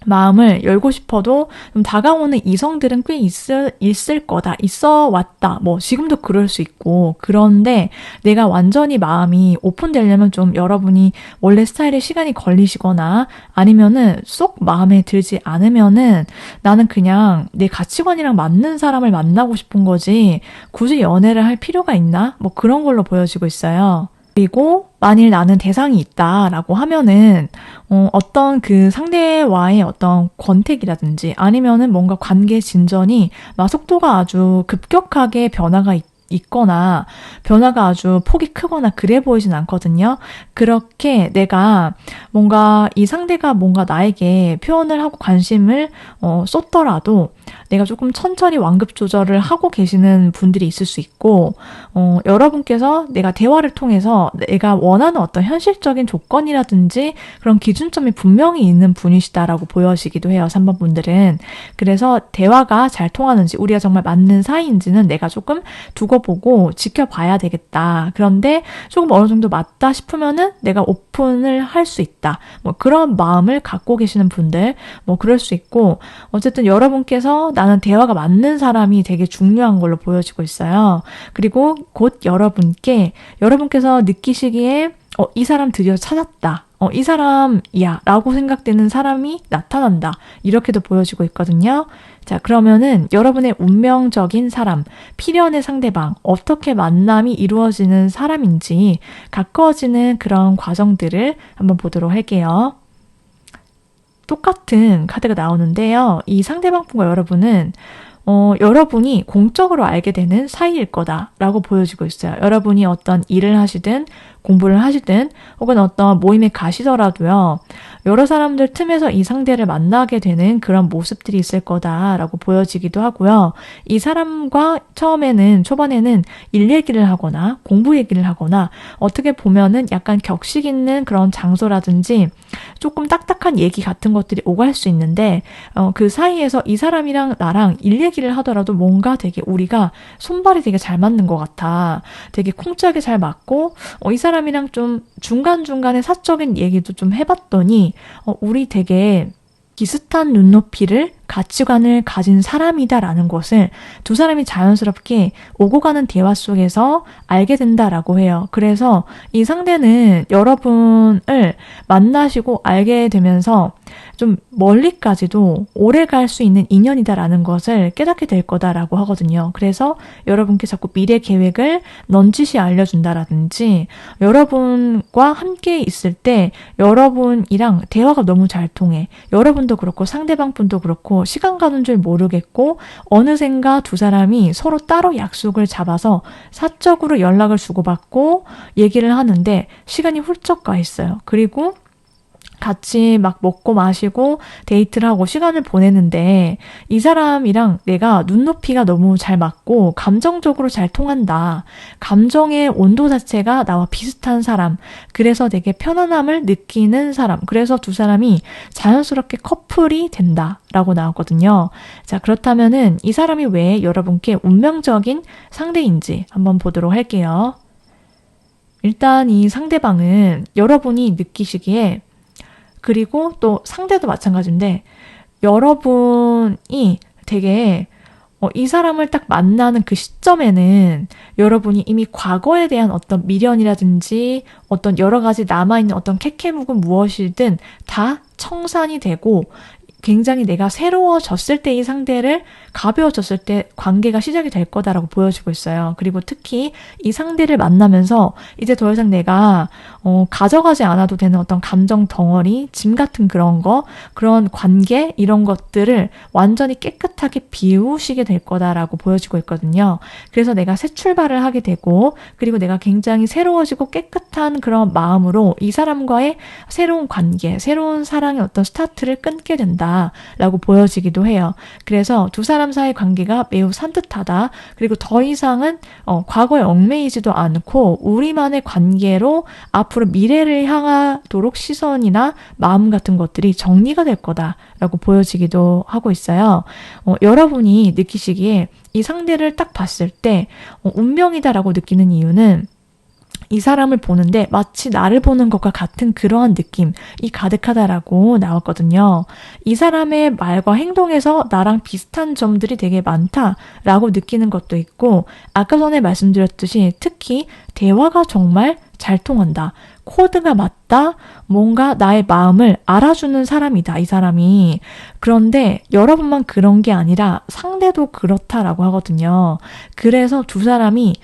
마음을 열고 싶어도 좀 다가오는 이성들은 꽤 있을 거다. 있어 왔다. 뭐 지금도 그럴 수 있고 그런데 내가 완전히 마음이 오픈되려면 좀 여러분이 원래 스타일에 시간이 걸리시거나 아니면은 쏙 마음에 들지 않으면은 나는 그냥 내 가치관이랑 맞는 사람을 만나고 싶은 거지 굳이 연애를 할 필요가 있나? 뭐 그런 걸로 보여지고 있어요. 그리고 만일 나는 대상이 있다라고 하면은 어떤 그 상대와의 어떤 권태기라든지 아니면은 뭔가 관계 진전이 막 속도가 아주 급격하게 변화가 있거나 변화가 아주 폭이 크거나 그래 보이진 않거든요. 그렇게 내가 뭔가 이 상대가 뭔가 나에게 표현을 하고 관심을 쏟더라도 내가 조금 천천히 완급 조절을 하고 계시는 분들이 있을 수 있고, 여러분께서 내가 대화를 통해서 내가 원하는 어떤 현실적인 조건이라든지 그런 기준점이 분명히 있는 분이시다라고 보여지기도 해요. 3번 분들은. 그래서 대화가 잘 통하는지 우리가 정말 맞는 사이인지는 내가 조금 두고 보고 지켜봐야 되겠다. 그런데 조금 어느 정도 맞다 싶으면은 내가 오픈을 할 수 있다. 뭐 그런 마음을 갖고 계시는 분들, 뭐 그럴 수 있고, 어쨌든 여러분께서 나는 대화가 맞는 사람이 되게 중요한 걸로 보여지고 있어요. 그리고 곧 여러분께서 느끼시기에 이 사람 드디어 찾았다. 이 사람이야 라고 생각되는 사람이 나타난다. 이렇게도 보여지고 있거든요. 자, 그러면은 여러분의 운명적인 사람, 필연의 상대방, 어떻게 만남이 이루어지는 사람인지 가까워지는 그런 과정들을 한번 보도록 할게요. 똑같은 카드가 나오는데요. 이 상대방분과 여러분은 여러분이 공적으로 알게 되는 사이일 거다라고 보여지고 있어요. 여러분이 어떤 일을 하시든 공부를 하시든 혹은 어떤 모임에 가시더라도요. 여러 사람들 틈에서 이 상대를 만나게 되는 그런 모습들이 있을 거다라고 보여지기도 하고요. 이 사람과 초반에는 일 얘기를 하거나 공부 얘기를 하거나 어떻게 보면은 약간 격식 있는 그런 장소라든지 조금 딱딱한 얘기 같은 것들이 오갈 수 있는데 그 사이에서 이 사람이랑 나랑 일 얘기를 하더라도 뭔가 되게 우리가 손발이 되게 잘 맞는 것 같아. 되게 쿵짝이 잘 맞고 이 사람이랑 좀 중간중간에 사적인 얘기도 좀 해봤더니 우리 되게 비슷한 눈높이를 가치관을 가진 사람이다라는 것을 두 사람이 자연스럽게 오고 가는 대화 속에서 알게 된다라고 해요. 그래서 이 상대는 여러분을 만나시고 알게 되면서 좀 멀리까지도 오래 갈 수 있는 인연이다라는 것을 깨닫게 될 거다라고 하거든요. 그래서 여러분께 자꾸 미래 계획을 넌지시 알려준다라든지 여러분과 함께 있을 때 여러분이랑 대화가 너무 잘 통해. 여러분도 그렇고 상대방 분도 그렇고 시간 가는 줄 모르겠고 어느샌가 두 사람이 서로 따로 약속을 잡아서 사적으로 연락을 주고받고 얘기를 하는데 시간이 훌쩍 가 있어요. 그리고 같이 막 먹고 마시고 데이트를 하고 시간을 보내는데 이 사람이랑 내가 눈높이가 너무 잘 맞고 감정적으로 잘 통한다. 감정의 온도 자체가 나와 비슷한 사람. 그래서 되게 편안함을 느끼는 사람. 그래서 두 사람이 자연스럽게 커플이 된다라고 나왔거든요. 자, 그렇다면은 이 사람이 왜 여러분께 운명적인 상대인지 한번 보도록 할게요. 일단 이 상대방은 여러분이 느끼시기에 그리고 또 상대도 마찬가지인데 여러분이 되게 이 사람을 딱 만나는 그 시점에는 여러분이 이미 과거에 대한 어떤 미련이라든지 어떤 여러 가지 남아있는 어떤 캐캐묵은 무엇이든 다 청산이 되고 굉장히 내가 새로워졌을 때 이 상대를 가벼워졌을 때 관계가 시작이 될 거다라고 보여지고 있어요. 그리고 특히 이 상대를 만나면서 이제 더 이상 내가 가져가지 않아도 되는 어떤 감정 덩어리, 짐 같은 그런 거, 그런 관계 이런 것들을 완전히 깨끗하게 비우시게 될 거다라고 보여지고 있거든요. 그래서 내가 새 출발을 하게 되고 그리고 내가 굉장히 새로워지고 깨끗한 그런 마음으로 이 사람과의 새로운 관계, 새로운 사랑의 어떤 스타트를 끊게 된다라고 보여지기도 해요. 그래서 두 사람 사이 관계가 매우 산뜻하다. 그리고 더 이상은 과거에 얽매이지도 않고 우리만의 관계로 앞으로 미래를 향하도록 시선이나 마음 같은 것들이 정리가 될 거다라고 보여지기도 하고 있어요. 여러분이 느끼시기에 이 상대를 딱 봤을 때 운명이다라고 느끼는 이유는 이 사람을 보는데 마치 나를 보는 것과 같은 그러한 느낌이 가득하다라고 나왔거든요. 이 사람의 말과 행동에서 나랑 비슷한 점들이 되게 많다라고 느끼는 것도 있고 아까 전에 말씀드렸듯이 특히 대화가 정말 잘 통한다. 코드가 맞다. 뭔가 나의 마음을 알아주는 사람이다. 이 사람이. 그런데 여러분만 그런 게 아니라 상대도 그렇다라고 하거든요. 그래서 두 사람이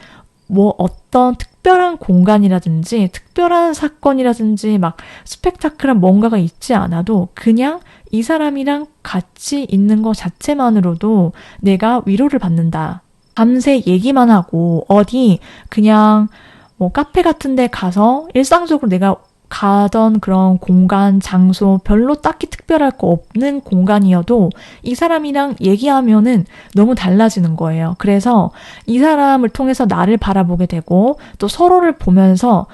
뭐 어떤 특별한 공간이라든지 특별한 사건이라든지 막 스펙타클한 뭔가가 있지 않아도 그냥 이 사람이랑 같이 있는 것 자체만으로도 내가 위로를 받는다. 밤새 얘기만 하고 어디 그냥 뭐 카페 같은 데 가서 일상적으로 내가 가던 그런 공간, 장소 별로 딱히 특별할 거 없는 공간이어도 이 사람이랑 얘기하면은 너무 달라지는 거예요. 그래서 이 사람을 통해서 나를 바라보게 되고 또 서로를 보면서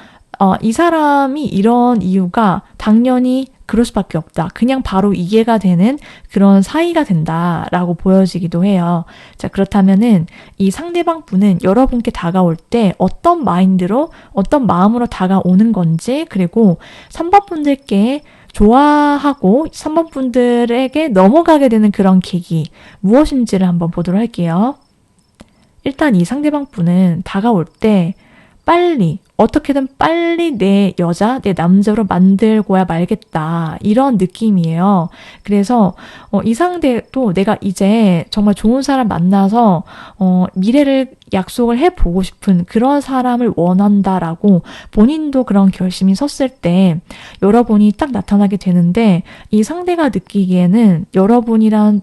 이 사람이 이런 이유가 당연히 그럴 수밖에 없다. 그냥 바로 이해가 되는 그런 사이가 된다라고 보여지기도 해요. 자, 그렇다면은 이 상대방 분은 여러분께 다가올 때 어떤 마인드로, 어떤 마음으로 다가오는 건지, 그리고 3번 분들께 좋아하고 3번 분들에게 넘어가게 되는 그런 계기, 무엇인지를 한번 보도록 할게요. 일단 이 상대방 분은 다가올 때 어떻게든 빨리 내 여자, 내 남자로 만들고야 말겠다. 이런 느낌이에요. 그래서 이 상대도 내가 이제 정말 좋은 사람 만나서 미래를 약속을 해보고 싶은 그런 사람을 원한다라고 본인도 그런 결심이 섰을 때 여러분이 딱 나타나게 되는데 이 상대가 느끼기에는 여러분이란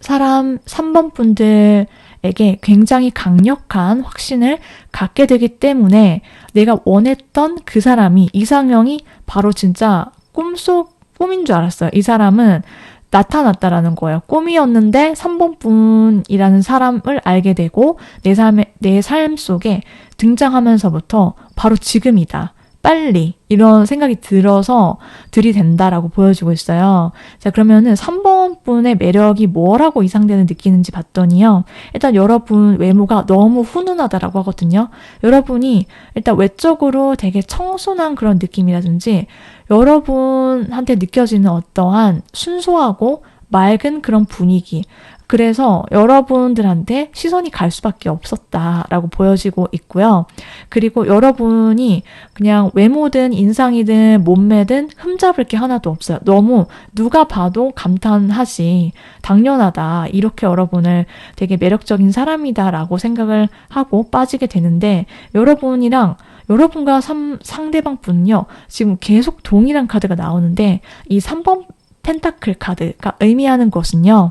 사람 3번 분들에게 굉장히 강력한 확신을 갖게 되기 때문에 내가 원했던 그 사람이 이상형이 바로 진짜 꿈인 줄 알았어요. 이 사람은 나타났다라는 거예요. 꿈이었는데 3번 분이라는 사람을 알게 되고 내 삶 속에 등장하면서부터 바로 지금이다. 빨리 이런 생각이 들어서 들이댄다라고 보여주고 있어요. 자, 그러면은 3번 분의 매력이 뭐라고 이 상대는 느끼는지 봤더니요. 일단 여러분 외모가 너무 훈훈하다라고 하거든요. 여러분이 일단 외적으로 되게 청순한 그런 느낌이라든지 여러분한테 느껴지는 어떠한 순수하고 맑은 그런 분위기, 그래서 여러분들한테 시선이 갈 수밖에 없었다라고 보여지고 있고요. 그리고 여러분이 그냥 외모든 인상이든 몸매든 흠잡을 게 하나도 없어요. 너무 누가 봐도 감탄하지, 당연하다, 이렇게 여러분을 되게 매력적인 사람이다라고 생각을 하고 빠지게 되는데 여러분과 상대방 분은요, 지금 계속 동일한 카드가 나오는데 이 3번 펜타클 카드가 의미하는 것은요,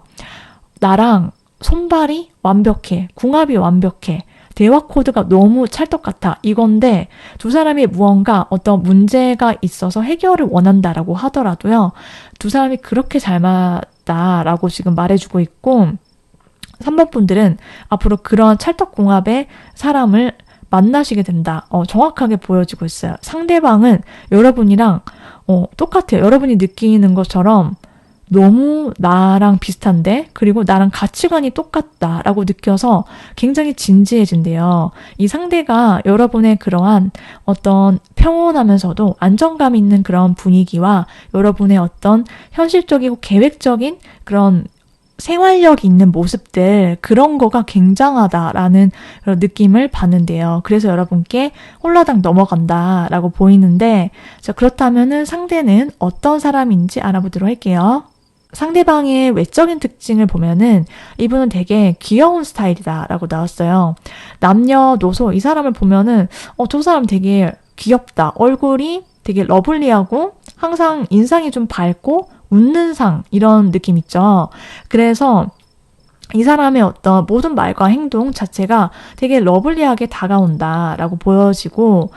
나랑 손발이 완벽해, 궁합이 완벽해, 대화 코드가 너무 찰떡 같아, 이건데 두 사람이 무언가 어떤 문제가 있어서 해결을 원한다라고 하더라도요, 두 사람이 그렇게 잘 맞다라고 지금 말해주고 있고 3번 분들은 앞으로 그런 찰떡궁합의 사람을 만나시게 된다. 정확하게 보여지고 있어요. 상대방은 여러분이랑 똑같아요. 여러분이 느끼는 것처럼 너무 나랑 비슷한데, 그리고 나랑 가치관이 똑같다라고 느껴서 굉장히 진지해진대요. 이 상대가 여러분의 그러한 어떤 평온하면서도 안정감 있는 그런 분위기와 여러분의 어떤 현실적이고 계획적인 그런 생활력 있는 모습들, 그런 거가 굉장하다라는 그런 느낌을 받는데요. 그래서 여러분께 홀라당 넘어간다라고 보이는데, 자, 그렇다면은 상대는 어떤 사람인지 알아보도록 할게요. 상대방의 외적인 특징을 보면은 이분은 되게 귀여운 스타일이다라고 나왔어요. 남녀노소 이 사람을 보면은 저 사람 되게 귀엽다. 얼굴이 되게 러블리하고 항상 인상이 좀 밝고 웃는 상, 이런 느낌 있죠. 그래서 이 사람의 어떤 모든 말과 행동 자체가 되게 러블리하게 다가온다라고 보여지고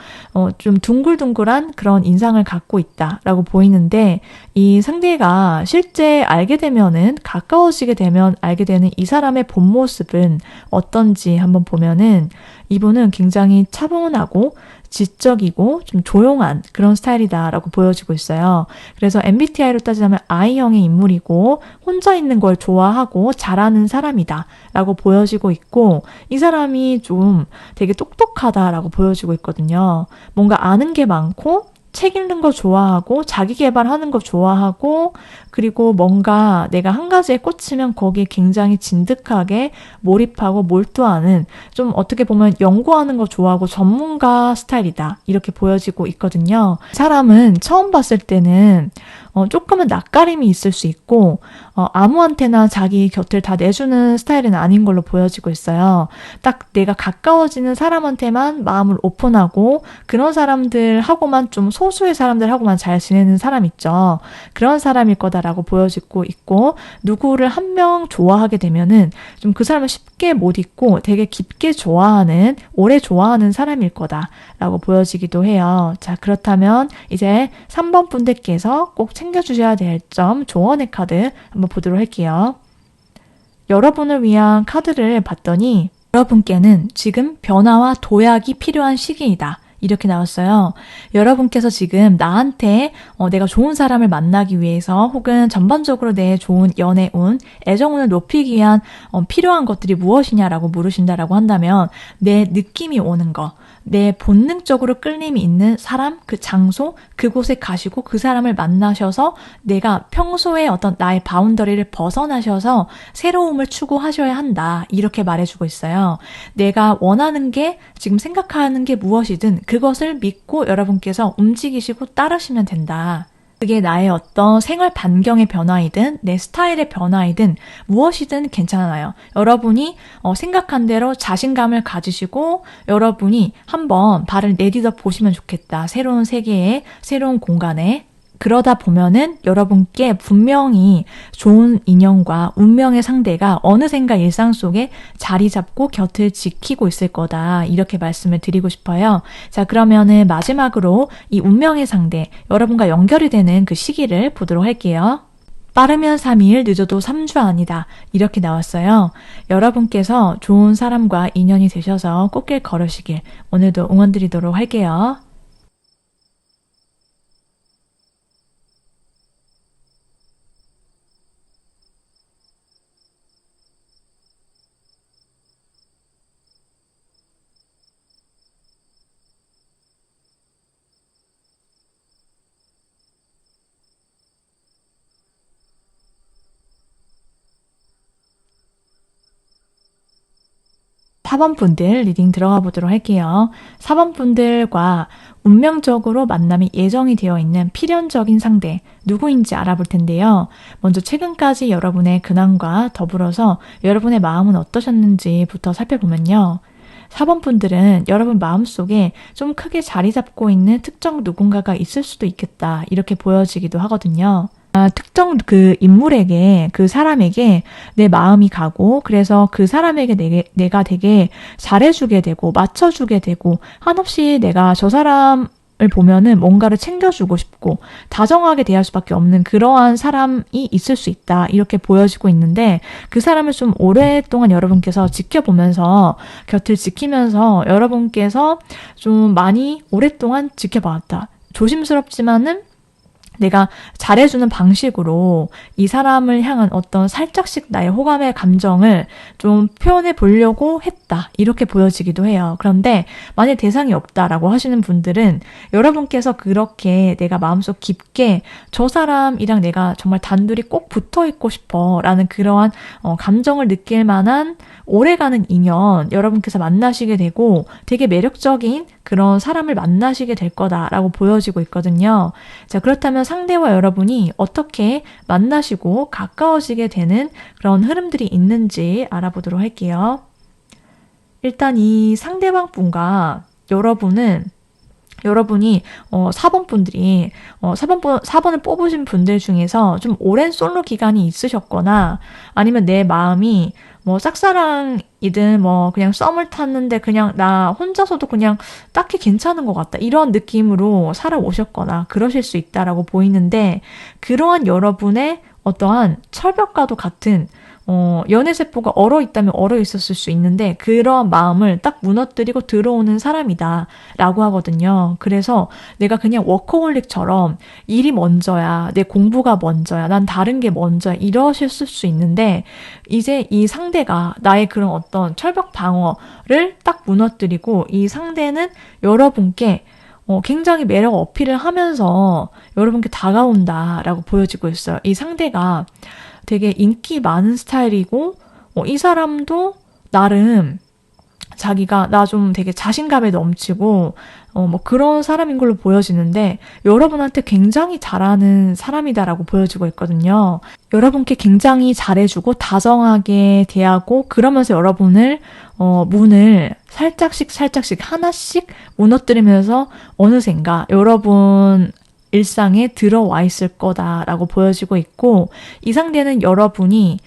좀 둥글둥글한 그런 인상을 갖고 있다라고 보이는데, 이 상대가 실제 알게 되면은, 가까워지게 되면 알게 되는 이 사람의 본 모습은 어떤지 한번 보면은 이분은 굉장히 차분하고 지적이고 좀 조용한 그런 스타일이다라고 보여지고 있어요. 그래서 MBTI로 따지자면 I형의 인물이고 혼자 있는 걸 좋아하고 잘하는 사람이다 라고 보여지고 있고, 이 사람이 좀 되게 똑똑하다라고 보여지고 있거든요. 뭔가 아는 게 많고 책 읽는 거 좋아하고 자기 개발하는 거 좋아하고, 그리고 뭔가 내가 한 가지에 꽂히면 거기에 굉장히 진득하게 몰입하고 몰두하는, 좀 어떻게 보면 연구하는 거 좋아하고 전문가 스타일이다, 이렇게 보여지고 있거든요. 사람은 처음 봤을 때는 조금은 낯가림이 있을 수 있고 아무한테나 자기 곁을 다 내주는 스타일은 아닌 걸로 보여지고 있어요. 딱 내가 가까워지는 사람한테만 마음을 오픈하고 그런 사람들하고만, 좀 소수의 사람들하고만 잘 지내는 사람 있죠. 그런 사람일 거다라고 보여지고 있고, 누구를 한 명 좋아하게 되면은 좀 그 사람을 쉽게 쉽게 못 잊고 되게 깊게 좋아하는, 오래 좋아하는 사람일 거다라고 보여지기도 해요. 자, 그렇다면 이제 3번 분들께서 꼭 챙겨주셔야 될 점, 조언의 카드 한번 보도록 할게요. 여러분을 위한 카드를 봤더니 여러분께는 지금 변화와 도약이 필요한 시기이다. 이렇게 나왔어요. 여러분께서 지금 나한테 내가 좋은 사람을 만나기 위해서 혹은 전반적으로 내 좋은 연애운, 애정운을 높이기 위한 필요한 것들이 무엇이냐라고 물으신다라고 한다면 내 느낌이 오는 거, 내 본능적으로 끌림이 있는 사람, 그 장소, 그곳에 가시고 그 사람을 만나셔서 내가 평소에 어떤 나의 바운더리를 벗어나셔서 새로움을 추구하셔야 한다. 이렇게 말해주고 있어요. 내가 원하는 게, 지금 생각하는 게 무엇이든 그것을 믿고 여러분께서 움직이시고 따르시면 된다. 그게 나의 어떤 생활 반경의 변화이든 내 스타일의 변화이든 무엇이든 괜찮아요. 여러분이 생각한 대로 자신감을 가지시고 여러분이 한번 발을 내딛어 보시면 좋겠다. 새로운 세계에, 새로운 공간에. 그러다 보면은 여러분께 분명히 좋은 인연과 운명의 상대가 어느샌가 일상 속에 자리 잡고 곁을 지키고 있을 거다. 이렇게 말씀을 드리고 싶어요. 자, 그러면은 마지막으로 이 운명의 상대, 여러분과 연결이 되는 그 시기를 보도록 할게요. 빠르면 3일, 늦어도 3주 아니다. 이렇게 나왔어요. 여러분께서 좋은 사람과 인연이 되셔서 꽃길 걸으시길 오늘도 응원드리도록 할게요. 4번 분들 리딩 들어가 보도록 할게요. 4번 분들과 운명적으로 만남이 예정이 되어 있는 필연적인 상대, 누구인지 알아볼 텐데요. 먼저 최근까지 여러분의 근황과 더불어서 여러분의 마음은 어떠셨는지부터 살펴보면요. 4번 분들은 여러분 마음속에 좀 크게 자리 잡고 있는 특정 누군가가 있을 수도 있겠다. 이렇게 보여지기도 하거든요. 특정 그 인물에게, 그 사람에게 내 마음이 가고, 그래서 그 사람에게 내가 되게 잘해주게 되고, 맞춰주게 되고, 한없이 내가 저 사람을 보면은 뭔가를 챙겨주고 싶고, 다정하게 대할 수밖에 없는 그러한 사람이 있을 수 있다. 이렇게 보여지고 있는데, 그 사람을 좀 오랫동안 여러분께서 지켜보면서, 곁을 지키면서 여러분께서 좀 많이 오랫동안 지켜봐왔다. 조심스럽지만은 내가 잘해주는 방식으로 이 사람을 향한 어떤 살짝씩 나의 호감의 감정을 좀 표현해 보려고 했다. 이렇게 보여지기도 해요. 그런데 만약 대상이 없다라고 하시는 분들은 여러분께서 그렇게 내가 마음속 깊게 저 사람이랑 내가 정말 단둘이 꼭 붙어 있고 싶어 라는 그러한 감정을 느낄 만한 오래가는 인연 여러분께서 만나시게 되고 되게 매력적인 그런 사람을 만나시게 될 거다라고 보여지고 있거든요. 자, 그렇다면 상대와 여러분이 어떻게 만나시고 가까워지게 되는 그런 흐름들이 있는지 알아보도록 할게요. 일단 이 상대방 분과 여러분이 4번 분들이 4번을 뽑으신 분들 중에서 좀 오랜 솔로 기간이 있으셨거나 아니면 내 마음이 뭐 짝사랑이든 뭐 그냥 썸을 탔는데 그냥 나 혼자서도 그냥 딱히 괜찮은 것 같다. 이런 느낌으로 살아오셨거나 그러실 수 있다라고 보이는데 그러한 여러분의 어떠한 철벽과도 같은 연애세포가 얼어있다면 얼어있었을 수 있는데 그런 마음을 딱 무너뜨리고 들어오는 사람이다 라고 하거든요. 그래서 내가 그냥 워커홀릭처럼 일이 먼저야, 내 공부가 먼저야, 난 다른 게 먼저야 이러셨을 수 있는데 이제 이 상대가 나의 그런 어떤 철벽 방어를 딱 무너뜨리고 이 상대는 여러분께 굉장히 매력 어필을 하면서 여러분께 다가온다라고 보여지고 있어요. 이 상대가 되게 인기 많은 스타일이고 이 사람도 나름 자기가 나 좀 되게 자신감에 넘치고 뭐 그런 사람인 걸로 보여지는데 여러분한테 굉장히 잘하는 사람이다라고 보여지고 있거든요. 여러분께 굉장히 잘해주고 다정하게 대하고 그러면서 여러분을 문을 살짝씩 하나씩 무너뜨리면서 어느샌가 여러분 일상에 들어와 있을 거다라고 보여지고 있고 이 상대는 여러분이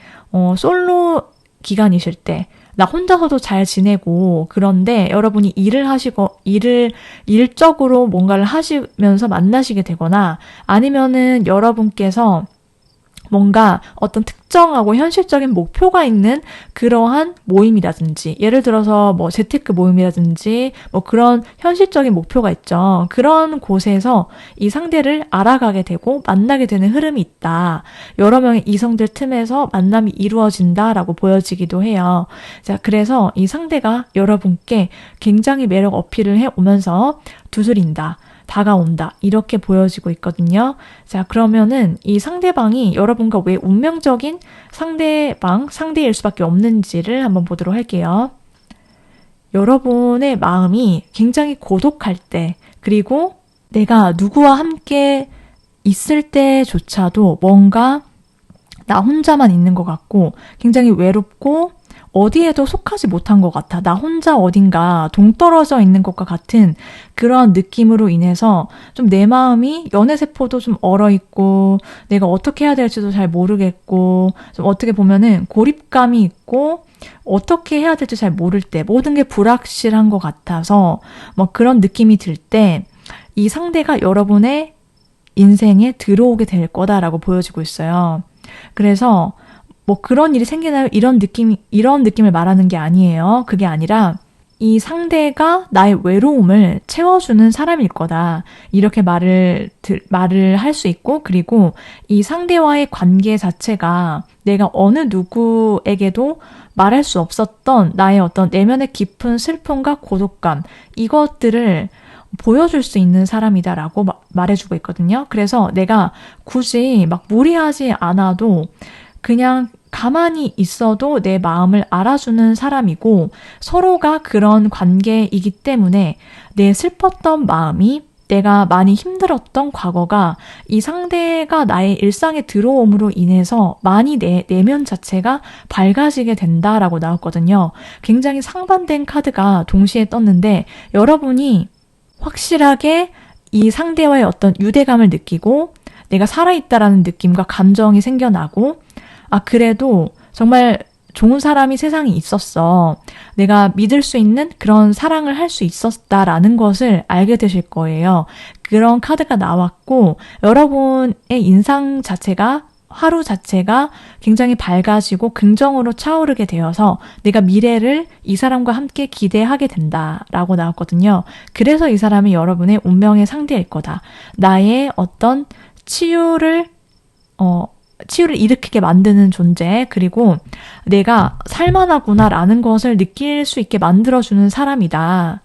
솔로 기간이실 때 나 혼자서도 잘 지내고, 그런데 여러분이 일적으로 뭔가를 하시면서 만나시게 되거나, 아니면은 여러분께서 뭔가 어떤 특정하고 현실적인 목표가 있는 그러한 모임이라든지, 예를 들어서 뭐 재테크 모임이라든지 뭐 그런 현실적인 목표가 있죠. 그런 곳에서 이 상대를 알아가게 되고 만나게 되는 흐름이 있다. 여러 명의 이성들 틈에서 만남이 이루어진다라고 보여지기도 해요. 자, 그래서 이 상대가 여러분께 굉장히 매력 어필을 해오면서 두드린다, 다가온다, 이렇게 보여지고 있거든요. 자, 그러면은 이 상대방이 여러분과 왜 운명적인 상대일 수밖에 없는지를 한번 보도록 할게요. 여러분의 마음이 굉장히 고독할 때, 그리고 내가 누구와 함께 있을 때조차도 뭔가 나 혼자만 있는 것 같고 굉장히 외롭고 어디에도 속하지 못한 것 같아. 나 혼자 어딘가 동떨어져 있는 것과 같은 그런 느낌으로 인해서 좀 내 마음이 연애세포도 좀 얼어있고 내가 어떻게 해야 될지도 잘 모르겠고 좀 어떻게 보면은 고립감이 있고 어떻게 해야 될지 잘 모를 때 모든 게 불확실한 것 같아서 뭐 그런 느낌이 들 때 이 상대가 여러분의 인생에 들어오게 될 거다라고 보여지고 있어요. 그래서 뭐 그런 일이 생기나요? 이런 느낌을 말하는 게 아니에요. 그게 아니라 이 상대가 나의 외로움을 채워주는 사람일 거다. 이렇게 말을 할 수 있고, 그리고 이 상대와의 관계 자체가 내가 어느 누구에게도 말할 수 없었던 나의 어떤 내면의 깊은 슬픔과 고독감, 이것들을 보여줄 수 있는 사람이다라고 말해주고 있거든요. 그래서 내가 굳이 막 무리하지 않아도 그냥 가만히 있어도 내 마음을 알아주는 사람이고 서로가 그런 관계이기 때문에 내 슬펐던 마음이 내가 많이 힘들었던 과거가 이 상대가 나의 일상에 들어옴으로 인해서 많이 내 내면 자체가 밝아지게 된다라고 나왔거든요. 굉장히 상반된 카드가 동시에 떴는데 여러분이 확실하게 이 상대와의 어떤 유대감을 느끼고 내가 살아있다라는 느낌과 감정이 생겨나고 그래도 정말 좋은 사람이 세상에 있었어. 내가 믿을 수 있는 그런 사랑을 할 수 있었다라는 것을 알게 되실 거예요. 그런 카드가 나왔고 여러분의 인상 자체가 하루 자체가 굉장히 밝아지고 긍정으로 차오르게 되어서 내가 미래를 이 사람과 함께 기대하게 된다라고 나왔거든요. 그래서 이 사람이 여러분의 운명의 상대일 거다. 나의 어떤 치유를 일으키게 만드는 존재, 그리고 내가 살만하구나라는 것을 느낄 수 있게 만들어주는 사람이다.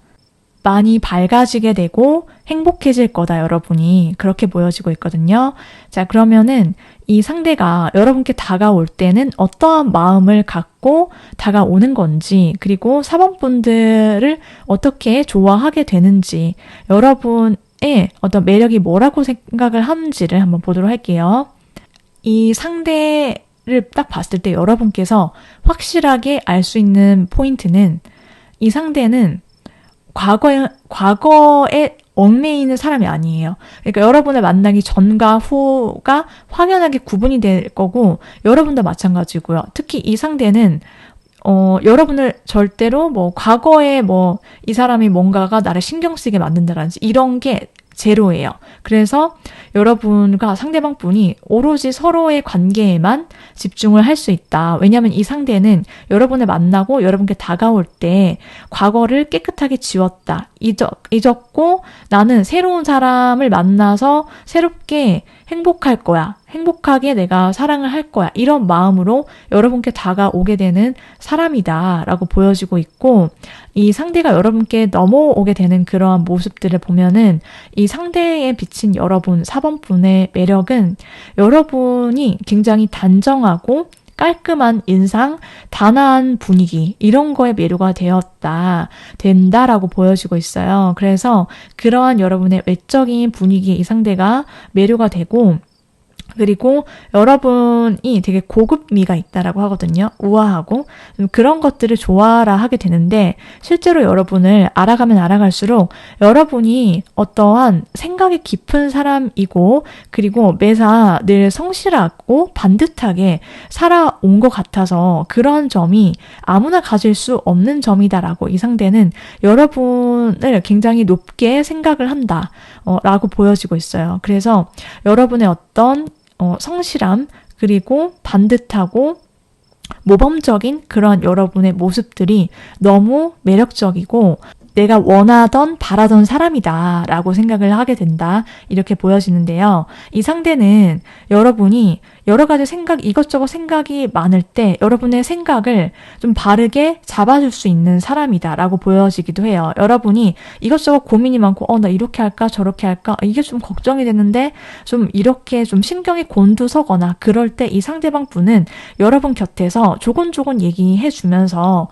많이 밝아지게 되고 행복해질 거다, 여러분이. 그렇게 보여지고 있거든요. 자, 그러면은 이 상대가 여러분께 다가올 때는 어떠한 마음을 갖고 다가오는 건지, 그리고 사범분들을 어떻게 좋아하게 되는지, 여러분의 어떤 매력이 뭐라고 생각을 하는지를 한번 보도록 할게요. 이 상대를 딱 봤을 때 여러분께서 확실하게 알 수 있는 포인트는 이 상대는 과거에 얽매이는 사람이 아니에요. 그러니까 여러분을 만나기 전과 후가 확연하게 구분이 될 거고 여러분도 마찬가지고요. 특히 이 상대는 여러분을 절대로 뭐 과거에 뭐 이 사람이 뭔가가 나를 신경 쓰게 만든다든지 이런 게 제로예요. 그래서 여러분과 상대방 분이 오로지 서로의 관계에만 집중을 할 수 있다. 왜냐하면 이 상대는 여러분을 만나고 여러분께 다가올 때 과거를 깨끗하게 지웠다. 잊었고 나는 새로운 사람을 만나서 새롭게 행복할 거야. 행복하게 내가 사랑을 할 거야. 이런 마음으로 여러분께 다가오게 되는 사람이다 라고 보여지고 있고 이 상대가 여러분께 넘어오게 되는 그러한 모습들을 보면은 이 상대에 비친 여러분, 4번분의 매력은 여러분이 굉장히 단정하고 깔끔한 인상, 단아한 분위기 이런 거에 매료가 된다라고 보여지고 있어요. 그래서 그러한 여러분의 외적인 분위기에 이 상대가 매료가 되고 그리고 여러분이 되게 고급미가 있다라고 하거든요. 우아하고 그런 것들을 좋아라 하게 되는데 실제로 여러분을 알아가면 알아갈수록 여러분이 어떠한 생각이 깊은 사람이고 그리고 매사 늘 성실하고 반듯하게 살아온 것 같아서 그런 점이 아무나 가질 수 없는 점이다라고 이 상대는 여러분을 굉장히 높게 생각을 한다 라고 보여지고 있어요. 그래서 여러분의 어떤 성실함, 그리고 반듯하고 모범적인 그런 여러분의 모습들이 너무 매력적이고 내가 원하던 바라던 사람이다 라고 생각을 하게 된다 이렇게 보여지는데요. 이 상대는 여러분이 여러 가지 이것저것 생각이 많을 때 여러분의 생각을 좀 바르게 잡아줄 수 있는 사람이다 라고 보여지기도 해요. 여러분이 이것저것 고민이 많고 나 이렇게 할까 저렇게 할까 이게 좀 걱정이 되는데 좀 이렇게 좀 신경이 곤두서거나 그럴 때 이 상대방 분은 여러분 곁에서 조곤조곤 얘기해 주면서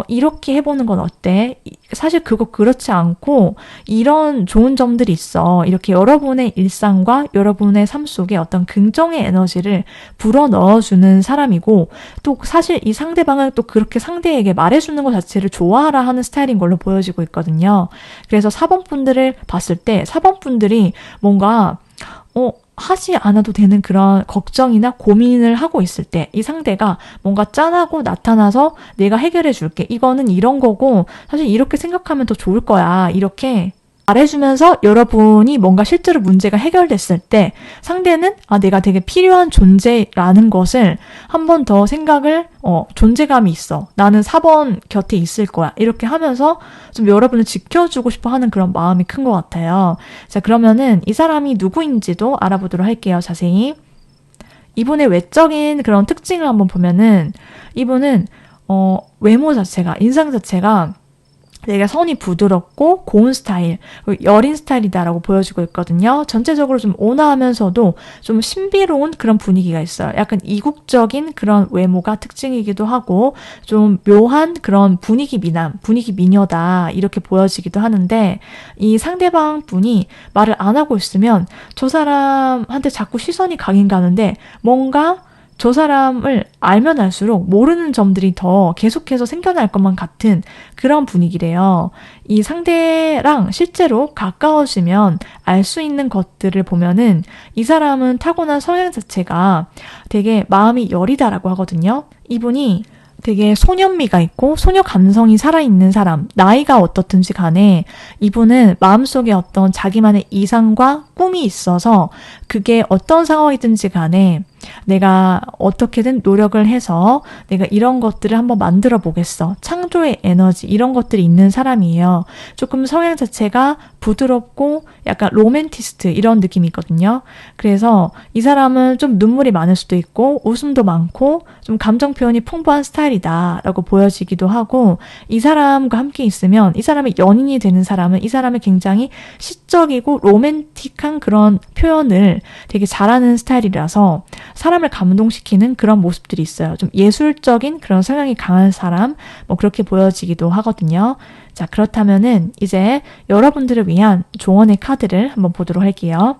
이렇게 해보는 건 어때? 사실 그거 그렇지 않고 이런 좋은 점들이 있어. 이렇게 여러분의 일상과 여러분의 삶 속에 어떤 긍정의 에너지를 불어 넣어주는 사람이고 또 사실 이 상대방은 또 그렇게 상대에게 말해주는 것 자체를 좋아하라 하는 스타일인 걸로 보여지고 있거든요. 그래서 4번 분들을 봤을 때 4번 분들이 뭔가 하지 않아도 되는 그런 걱정이나 고민을 하고 있을 때 이 상대가 뭔가 짠하고 나타나서 내가 해결해 줄게. 이거는 이런 거고 사실 이렇게 생각하면 더 좋을 거야. 이렇게 말해주면서 여러분이 뭔가 실제로 문제가 해결됐을 때 상대는 내가 되게 필요한 존재라는 것을 한 번 더 생각을 존재감이 있어. 나는 4번 곁에 있을 거야. 이렇게 하면서 좀 여러분을 지켜주고 싶어 하는 그런 마음이 큰 것 같아요. 자, 그러면은 이 사람이 누구인지도 알아보도록 할게요. 자세히. 이분의 외적인 그런 특징을 한번 보면은 이분은 외모 자체가 인상 자체가 되게 선이 부드럽고 고운 스타일, 여린 스타일이다라고 보여지고 있거든요. 전체적으로 좀 온화하면서도 좀 신비로운 그런 분위기가 있어요. 약간 이국적인 그런 외모가 특징이기도 하고 좀 묘한 그런 분위기 미녀다 이렇게 보여지기도 하는데 이 상대방 분이 말을 안 하고 있으면 저 사람한테 자꾸 시선이 가긴 가는데 뭔가 저 사람을 알면 알수록 모르는 점들이 더 계속해서 생겨날 것만 같은 그런 분위기래요. 이 상대랑 실제로 가까워지면 알 수 있는 것들을 보면은 이 사람은 타고난 성향 자체가 되게 마음이 여리다라고 하거든요. 이분이 되게 소년미가 있고 소녀 감성이 살아있는 사람, 나이가 어떻든지 간에 이분은 마음속에 어떤 자기만의 이상과 꿈이 있어서 그게 어떤 상황이든지 간에 내가 어떻게든 노력을 해서 내가 이런 것들을 한번 만들어 보겠어. 창조의 에너지 이런 것들이 있는 사람이에요. 조금 성향 자체가 부드럽고 약간 로맨티스트 이런 느낌이 있거든요. 그래서 이 사람은 좀 눈물이 많을 수도 있고 웃음도 많고 좀 감정 표현이 풍부한 스타일이다 라고 보여지기도 하고 이 사람과 함께 있으면 이 사람의 연인이 되는 사람은 이 사람의 굉장히 시적이고 로맨틱한 그런 표현을 되게 잘하는 스타일이라서 사람을 감동시키는 그런 모습들이 있어요. 좀 예술적인 그런 성향이 강한 사람, 뭐 그렇게 보여지기도 하거든요. 자, 그렇다면은 이제 여러분들을 위한 조언의 카드를 한번 보도록 할게요.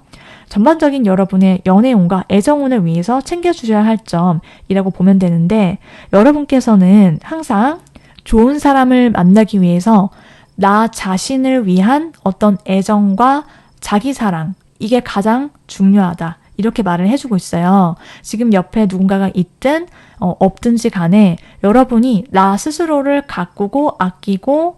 전반적인 여러분의 연애운과 애정운을 위해서 챙겨주셔야 할 점이라고 보면 되는데 여러분께서는 항상 좋은 사람을 만나기 위해서 나 자신을 위한 어떤 애정과 자기 사랑 이게 가장 중요하다. 이렇게 말을 해주고 있어요. 지금 옆에 누군가가 있든 없든지 간에 여러분이 나 스스로를 가꾸고 아끼고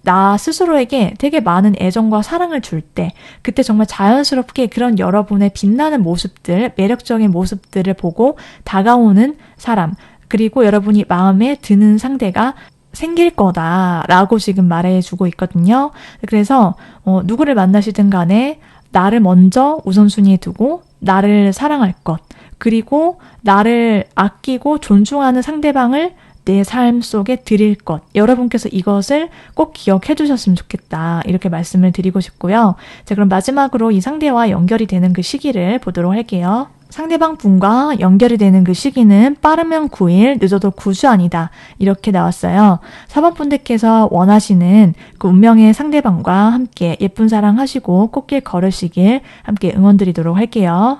나 스스로에게 되게 많은 애정과 사랑을 줄 때 그때 정말 자연스럽게 그런 여러분의 빛나는 모습들, 매력적인 모습들을 보고 다가오는 사람 그리고 여러분이 마음에 드는 상대가 생길 거다라고 지금 말해주고 있거든요. 그래서 누구를 만나시든 간에 나를 먼저 우선순위에 두고 나를 사랑할 것 그리고 나를 아끼고 존중하는 상대방을 내 삶 속에 드릴 것 여러분께서 이것을 꼭 기억해 주셨으면 좋겠다 이렇게 말씀을 드리고 싶고요. 자, 그럼 마지막으로 이 상대와 연결이 되는 그 시기를 보도록 할게요. 상대방 분과 연결이 되는 그 시기는 빠르면 9일, 늦어도 9주 아니다. 이렇게 나왔어요. 4번 분들께서 원하시는 그 운명의 상대방과 함께 예쁜 사랑 하시고 꽃길 걸으시길 함께 응원 드리도록 할게요.